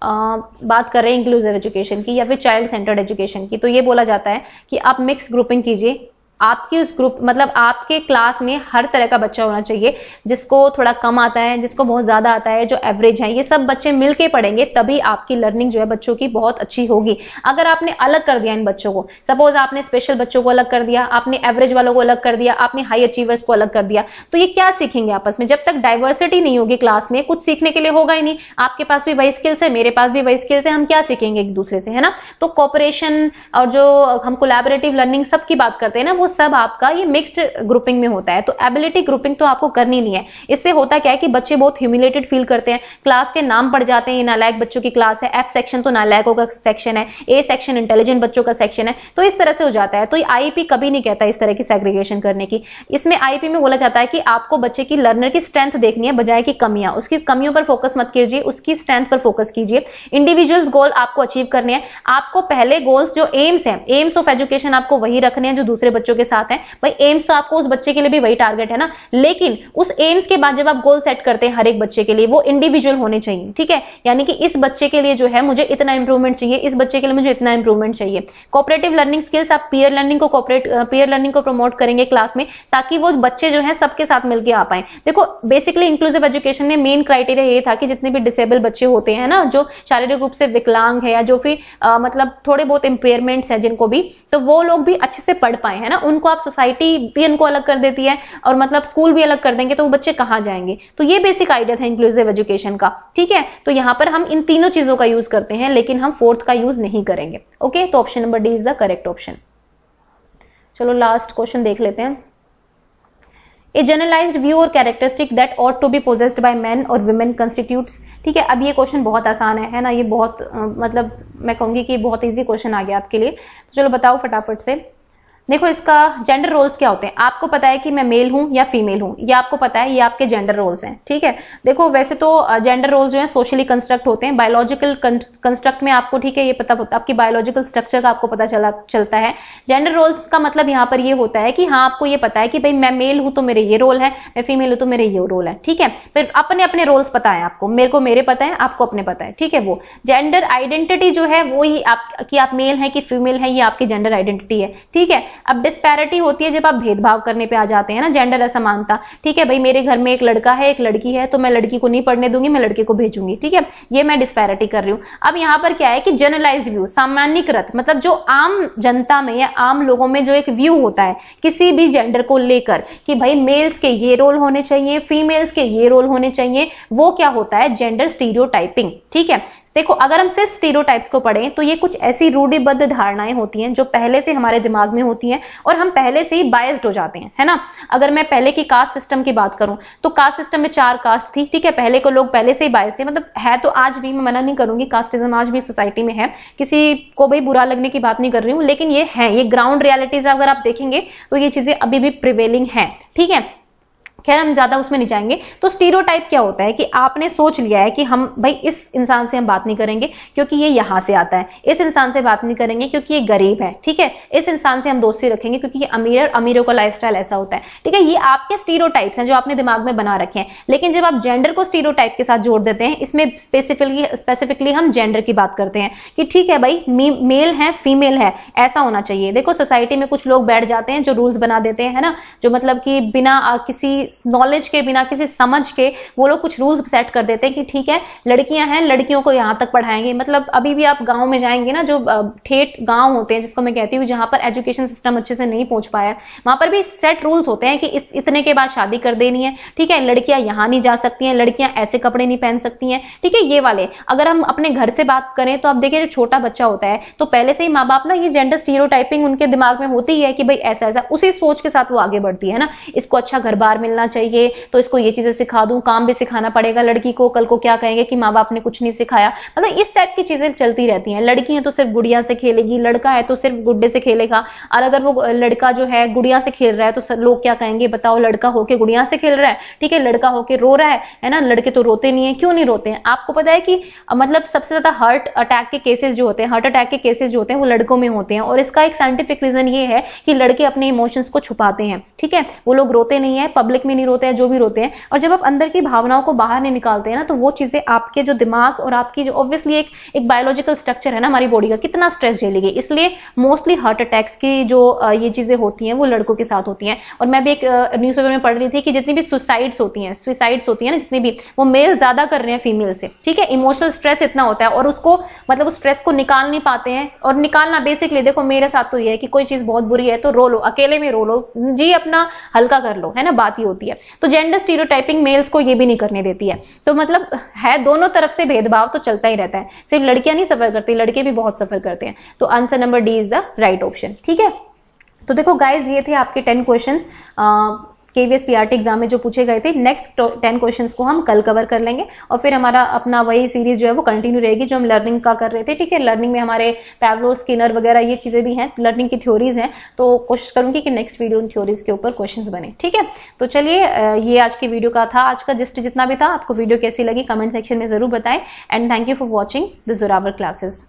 बात कर रहे हैं इंक्लूसिव एजुकेशन की या फिर चाइल्ड सेंटर्ड एजुकेशन की, तो ये बोला जाता है कि आप मिक्स ग्रुपिंग कीजिए। आपकी उस ग्रुप मतलब आपके क्लास में हर तरह का बच्चा होना चाहिए, जिसको थोड़ा कम आता है, जिसको बहुत ज्यादा आता है, जो एवरेज है, ये सब बच्चे मिलके पढ़ेंगे, तभी आपकी लर्निंग जो है बच्चों की बहुत अच्छी होगी। अगर आपने अलग कर दिया इन बच्चों को, सपोज आपने स्पेशल बच्चों को अलग कर दिया, आपने एवरेज वालों को अलग कर दिया, आपने हाई अचीवर्स को अलग कर दिया, तो ये क्या सीखेंगे आपस में? जब तक डाइवर्सिटी नहीं होगी क्लास में, कुछ सीखने के लिए होगा ही नहीं। आपके पास भी वही स्किल्स है, मेरे पास भी वही स्किल्स है, हम क्या सीखेंगे एक दूसरे से, है ना। तो कोऑपरेशन और जो हम कोलैबोरेटिव लर्निंग सब की बात करते हैं ना, वो सब आपका ये मिक्स्ड ग्रुपिंग में होता है। तो एबिलिटी ग्रुपिंग तो आपको करनी नहीं है। इससे होता क्या है कि बच्चे बहुत ह्यूमिलेटेड फील करते हैं, क्लास के नाम पड़ जाते हैं, ये नालायक बच्चों की क्लास है, एफ सेक्शन तो नालायकों का सेक्शन है, ए सेक्शन इंटेलिजेंट बच्चों का सेक्शन है, तो इस तरह से हो जाता है। तो ये आईईपी कभी नहीं कहता इस तरह की सेग्रीगेशन करने की। इसमें आईईपी में बोला जाता है कि आपको बच्चे की लर्नर की स्ट्रेंथ देखनी है बजाय की कमियां। उसकी कमियों पर फोकस मत कीजिए, उसकी स्ट्रेंथ पर फोकस कीजिए। इंडिविजुअल्स गोल आपको अचीव करने हैं। आपको पहले गोल्स जो एम्स है, एम्स ऑफ एजुकेशन आपको वही रखने हैं जो दूसरे बच्चों बच्चों के साथ हैं। भाई एम्स तो आपको उस बच्चे के लिए भी वही टारगेट है ना, लेकिन उस एम्स के बाद जब आप गोल सेट करते हैं हर एक बच्चे के लिए, वो इंडिविजुअल होने चाहिए, ठीक है। यानी कि इस बच्चे के लिए जो है मुझे इतना इंप्रूवमेंट चाहिए, इस बच्चे के लिए मुझे इतना इंप्रूवमेंट चाहिए। कोऑपरेटिव लर्निंग स्किल्स, आप पीयर लर्निंग को प्रमोट करेंगे क्लास में, ताकि वो बच्चे जो है सबके साथ मिलकर आ पाए। देखो बेसिकली इंक्लूसिव एजुकेशन में मेन क्राइटेरिया ये था कि जितने भी डिसेबल बच्चे होते हैं ना, जो शारीरिक रूप से विकलांग है या जो फिर मतलब थोड़े बहुत इंपेयरमेंट्स है जिनको भी, तो वो लोग भी अच्छे से पढ़ पाए, है ना। उनको आप सोसाइटी भी उनको अलग कर देती है और मतलब स्कूल भी अलग कर देंगे, तो वो बच्चे कहां जाएंगे। तो ये बेसिक आइडिया था इंक्लूसिव एजुकेशन का, ठीक है। तो यहां पर हम इन तीनों चीजों का यूज करते हैं, लेकिन हम फोर्थ का यूज नहीं करेंगे। ओके, तो option number D is the correct option. चलो लास्ट क्वेश्चन देख लेते हैं। A generalized view or characteristic that ought to be possessed by men or women constitutes, ठीक है। अब ये क्वेश्चन बहुत आसान है ना, ये बहुत मतलब मैं कहूंगी कि बहुत इजी क्वेश्चन आ गया आपके लिए। तो चलो बताओ फटाफट से। देखो इसका जेंडर रोल्स क्या होते हैं, आपको पता है कि मैं मेल हूं या फीमेल हूं, ये आपको पता है, ये आपके जेंडर रोल्स हैं, ठीक है। देखो वैसे तो जेंडर रोल्स जो है सोशली कंस्ट्रक्ट होते हैं, बायोलॉजिकल कंस्ट्रक्ट में आपको, ठीक है, ये पता आपकी बायोलॉजिकल स्ट्रक्चर का आपको पता चलता है। जेंडर रोल्स का मतलब यहाँ पर ये होता है कि हाँ आपको ये पता है कि भाई मैं मेल हूं तो मेरे ये रोल है, मैं फीमेल हूं तो मेरे ये रोल है, ठीक है। फिर अपने अपने रोल्स पता है आपको, मेरे को मेरे पता है, आपको अपने पता है, ठीक है। वो जेंडर आइडेंटिटी जो है वो ही आप मेल है कि फीमेल है, ये आपकी जेंडर आइडेंटिटी है, ठीक है। अब डिस्पैरिटी होती है जब आप भेदभाव करने पे आ जाते हैं ना, जेंडर असमानता, ठीक है। भाई मेरे घर में एक लड़का है एक लड़की है, तो मैं लड़की को नहीं पढ़ने दूंगी, मैं लड़के को भेजूंगी, ठीक है। ये मैं डिस्पैरिटी कर रही हूं। अब यहां पर क्या है कि जनरलाइज्ड व्यू, सामान्यीकृत, मतलब जो आम जनता में या आम लोगों में जो एक व्यू होता है किसी भी जेंडर को लेकर कि भाई मेल्स के ये रोल होने चाहिए, फीमेल्स के ये रोल होने चाहिए, वो क्या होता है, जेंडर स्टीरियोटाइपिंग, ठीक है। देखो अगर हम सिर्फ स्टीरियोटाइप्स को पढ़ें तो ये कुछ ऐसी रूढ़िबद्ध धारणाएं होती हैं जो पहले से हमारे दिमाग में होती हैं और हम पहले से ही बायस्ड हो जाते हैं, है ना। अगर मैं पहले की कास्ट सिस्टम की बात करूं तो कास्ट सिस्टम में 4 कास्ट थी, ठीक है। पहले को लोग पहले से ही बायस्ड थे, मतलब है तो आज भी, मैं मना नहीं करूंगी, कास्टिज्म आज भी सोसाइटी में है, किसी को भी बुरा लगने की बात नहीं कर रही हूं, लेकिन ये है, ये ग्राउंड रियलिटीज अगर आप देखेंगे तो ये चीजें अभी भी प्रिवेलिंग है, ठीक है। खैर हम ज्यादा उसमें नहीं जाएंगे। तो स्टीरियोटाइप क्या होता है कि आपने सोच लिया है कि हम भाई इस इंसान से हम बात नहीं करेंगे क्योंकि ये यहां से आता है, इस इंसान से बात नहीं करेंगे क्योंकि ये गरीब है, ठीक है, इस इंसान से हम दोस्ती रखेंगे क्योंकि ये अमीर, अमीरों का लाइफस्टाइल ऐसा होता है, ठीक है। ये आपके स्टीरियोटाइप्स हैं जो आपने दिमाग में बना रखे हैं। लेकिन जब आप जेंडर को स्टीरियोटाइप के साथ जोड़ देते हैं, इसमें स्पेसिफिकली हम जेंडर की बात करते हैं कि ठीक है भाई मेल है फीमेल है, ऐसा होना चाहिए। देखो सोसाइटी में कुछ लोग बैठ जाते हैं जो रूल्स बना देते हैं, है ना, जो मतलब कि बिना किसी नॉलेज के, बिना किसी समझ के वो लोग कुछ रूल्स सेट कर देते हैं कि ठीक है लड़कियां हैं, लड़कियों को यहां तक पढ़ाएंगे। मतलब अभी भी आप गांव में जाएंगे ना, जो ठेठ गांव होते हैं जिसको मैं कहती हूँ, जहां पर एजुकेशन सिस्टम अच्छे से नहीं पहुंच पाया, वहां पर भी सेट रूल्स होते हैं कि इतने के बाद शादी कर देनी है, ठीक है, लड़कियां यहां नहीं जा सकती हैं, लड़कियां ऐसे कपड़े नहीं पहन सकती हैं, ठीक है, ये वाले। अगर हम अपने घर से बात करें तो आप देखिए जो छोटा बच्चा होता है तो पहले से ही माँ बाप ना ये जेंडर स्टीरियोटाइपिंग उनके दिमाग में होती है कि भाई ऐसा ऐसा, उसी सोच के साथ वो आगे बढ़ती है ना। इसको अच्छा घर बार मिलना चाहिए तो इसको ये चीजें सिखा दूं, काम भी सिखाना पड़ेगा लड़की को, कल को क्या कहेंगे कि माँ बाप ने कुछ नहीं सिखाया। मतलब इस टाइप की चीजें चलती रहती हैं। लड़की है तो सिर्फ गुड़िया से खेलेगी, लड़का है तो सिर्फ गुड्डे से खेलेगा, और अगर वो लड़का जो है गुड़िया से खेल रहा है तो लोग क्या कहेंगे, बताओ लड़का होके गुड़िया से खेल रहा है, ठीक है, लड़का होके रो रहा है ना। लड़के तो रोते नहीं है, क्यों नहीं रोते हैं? आपको पता है कि मतलब सबसे ज्यादा हार्ट अटैक के केसेस जो होते हैं, हार्ट अटैक के केसेस जो होते हैं वो लड़कों में होते हैं, और इसका एक साइंटिफिक रीजन ये है कि लड़के अपने इमोशंस को छुपाते हैं, ठीक है, वो लोग रोते नहीं है, पब्लिक में नहीं रोते हैं, जो भी रोते हैं। और जब आप अंदर की भावनाओं को बाहर नहीं निकालते हैं ना, तो वो चीजें आपके जो दिमाग और आपकी जो ऑब्वियसली एक बायोलॉजिकल स्ट्रक्चर है ना हमारी बॉडी का, कितना स्ट्रेस झेलेगी। इसलिए मोस्टली हार्ट अटैक्स की जो ये चीजें होती हैं वो लड़कों के साथ होती हैं। और मैं भी एक न्यूज़पेपर में पढ़ रही थी कि जितनी भी सुसाइड्स होती हैं ना, जितनी भी, वो मेल ज्यादा कर रहे हैं फीमेल से, ठीक है। इमोशनल स्ट्रेस इतना होता है और उसको मतलब उस स्ट्रेस को निकाल नहीं पाते हैं। और निकालना बेसिकली देखो मेरे साथ तो ये है कि कोई चीज बहुत बुरी है तो रो लो, अकेले में रो लो जी, अपना हल्का कर लो, है ना, बात ही होती है। तो जेंडर स्टीरियोटाइपिंग मेल्स को ये भी नहीं करने देती है। तो मतलब है दोनों तरफ से भेदभाव तो चलता ही रहता है, सिर्फ लड़कियां नहीं सफर करती, लड़के भी बहुत सफर करते हैं। तो answer number D is the right option, ठीक है। तो देखो गाइज ये थे आपके 10 क्वेश्चंस केवीएस पीआरटी एग्जाम में जो पूछे गए थे। नेक्स्ट 10 क्वेश्चंस को हम कल कवर कर लेंगे और फिर हमारा अपना वही सीरीज जो है वो कंटिन्यू रहेगी जो हम लर्निंग का कर रहे थे, ठीक है। लर्निंग में हमारे पैवलो, स्किनर वगैरह ये चीजें भी हैं, लर्निंग की थ्योरीज हैं। तो कोशिश करूंगी कि नेक्स्ट वीडियो उन थ्योरीज के ऊपर क्वेश्चंस बने, ठीक है। तो चलिए ये आज की वीडियो का था, आज का जिस्ट जितना भी था। आपको वीडियो कैसी लगी कमेंट सेक्शन में जरूर बताएं। And thank you for watching the Zorawar classes.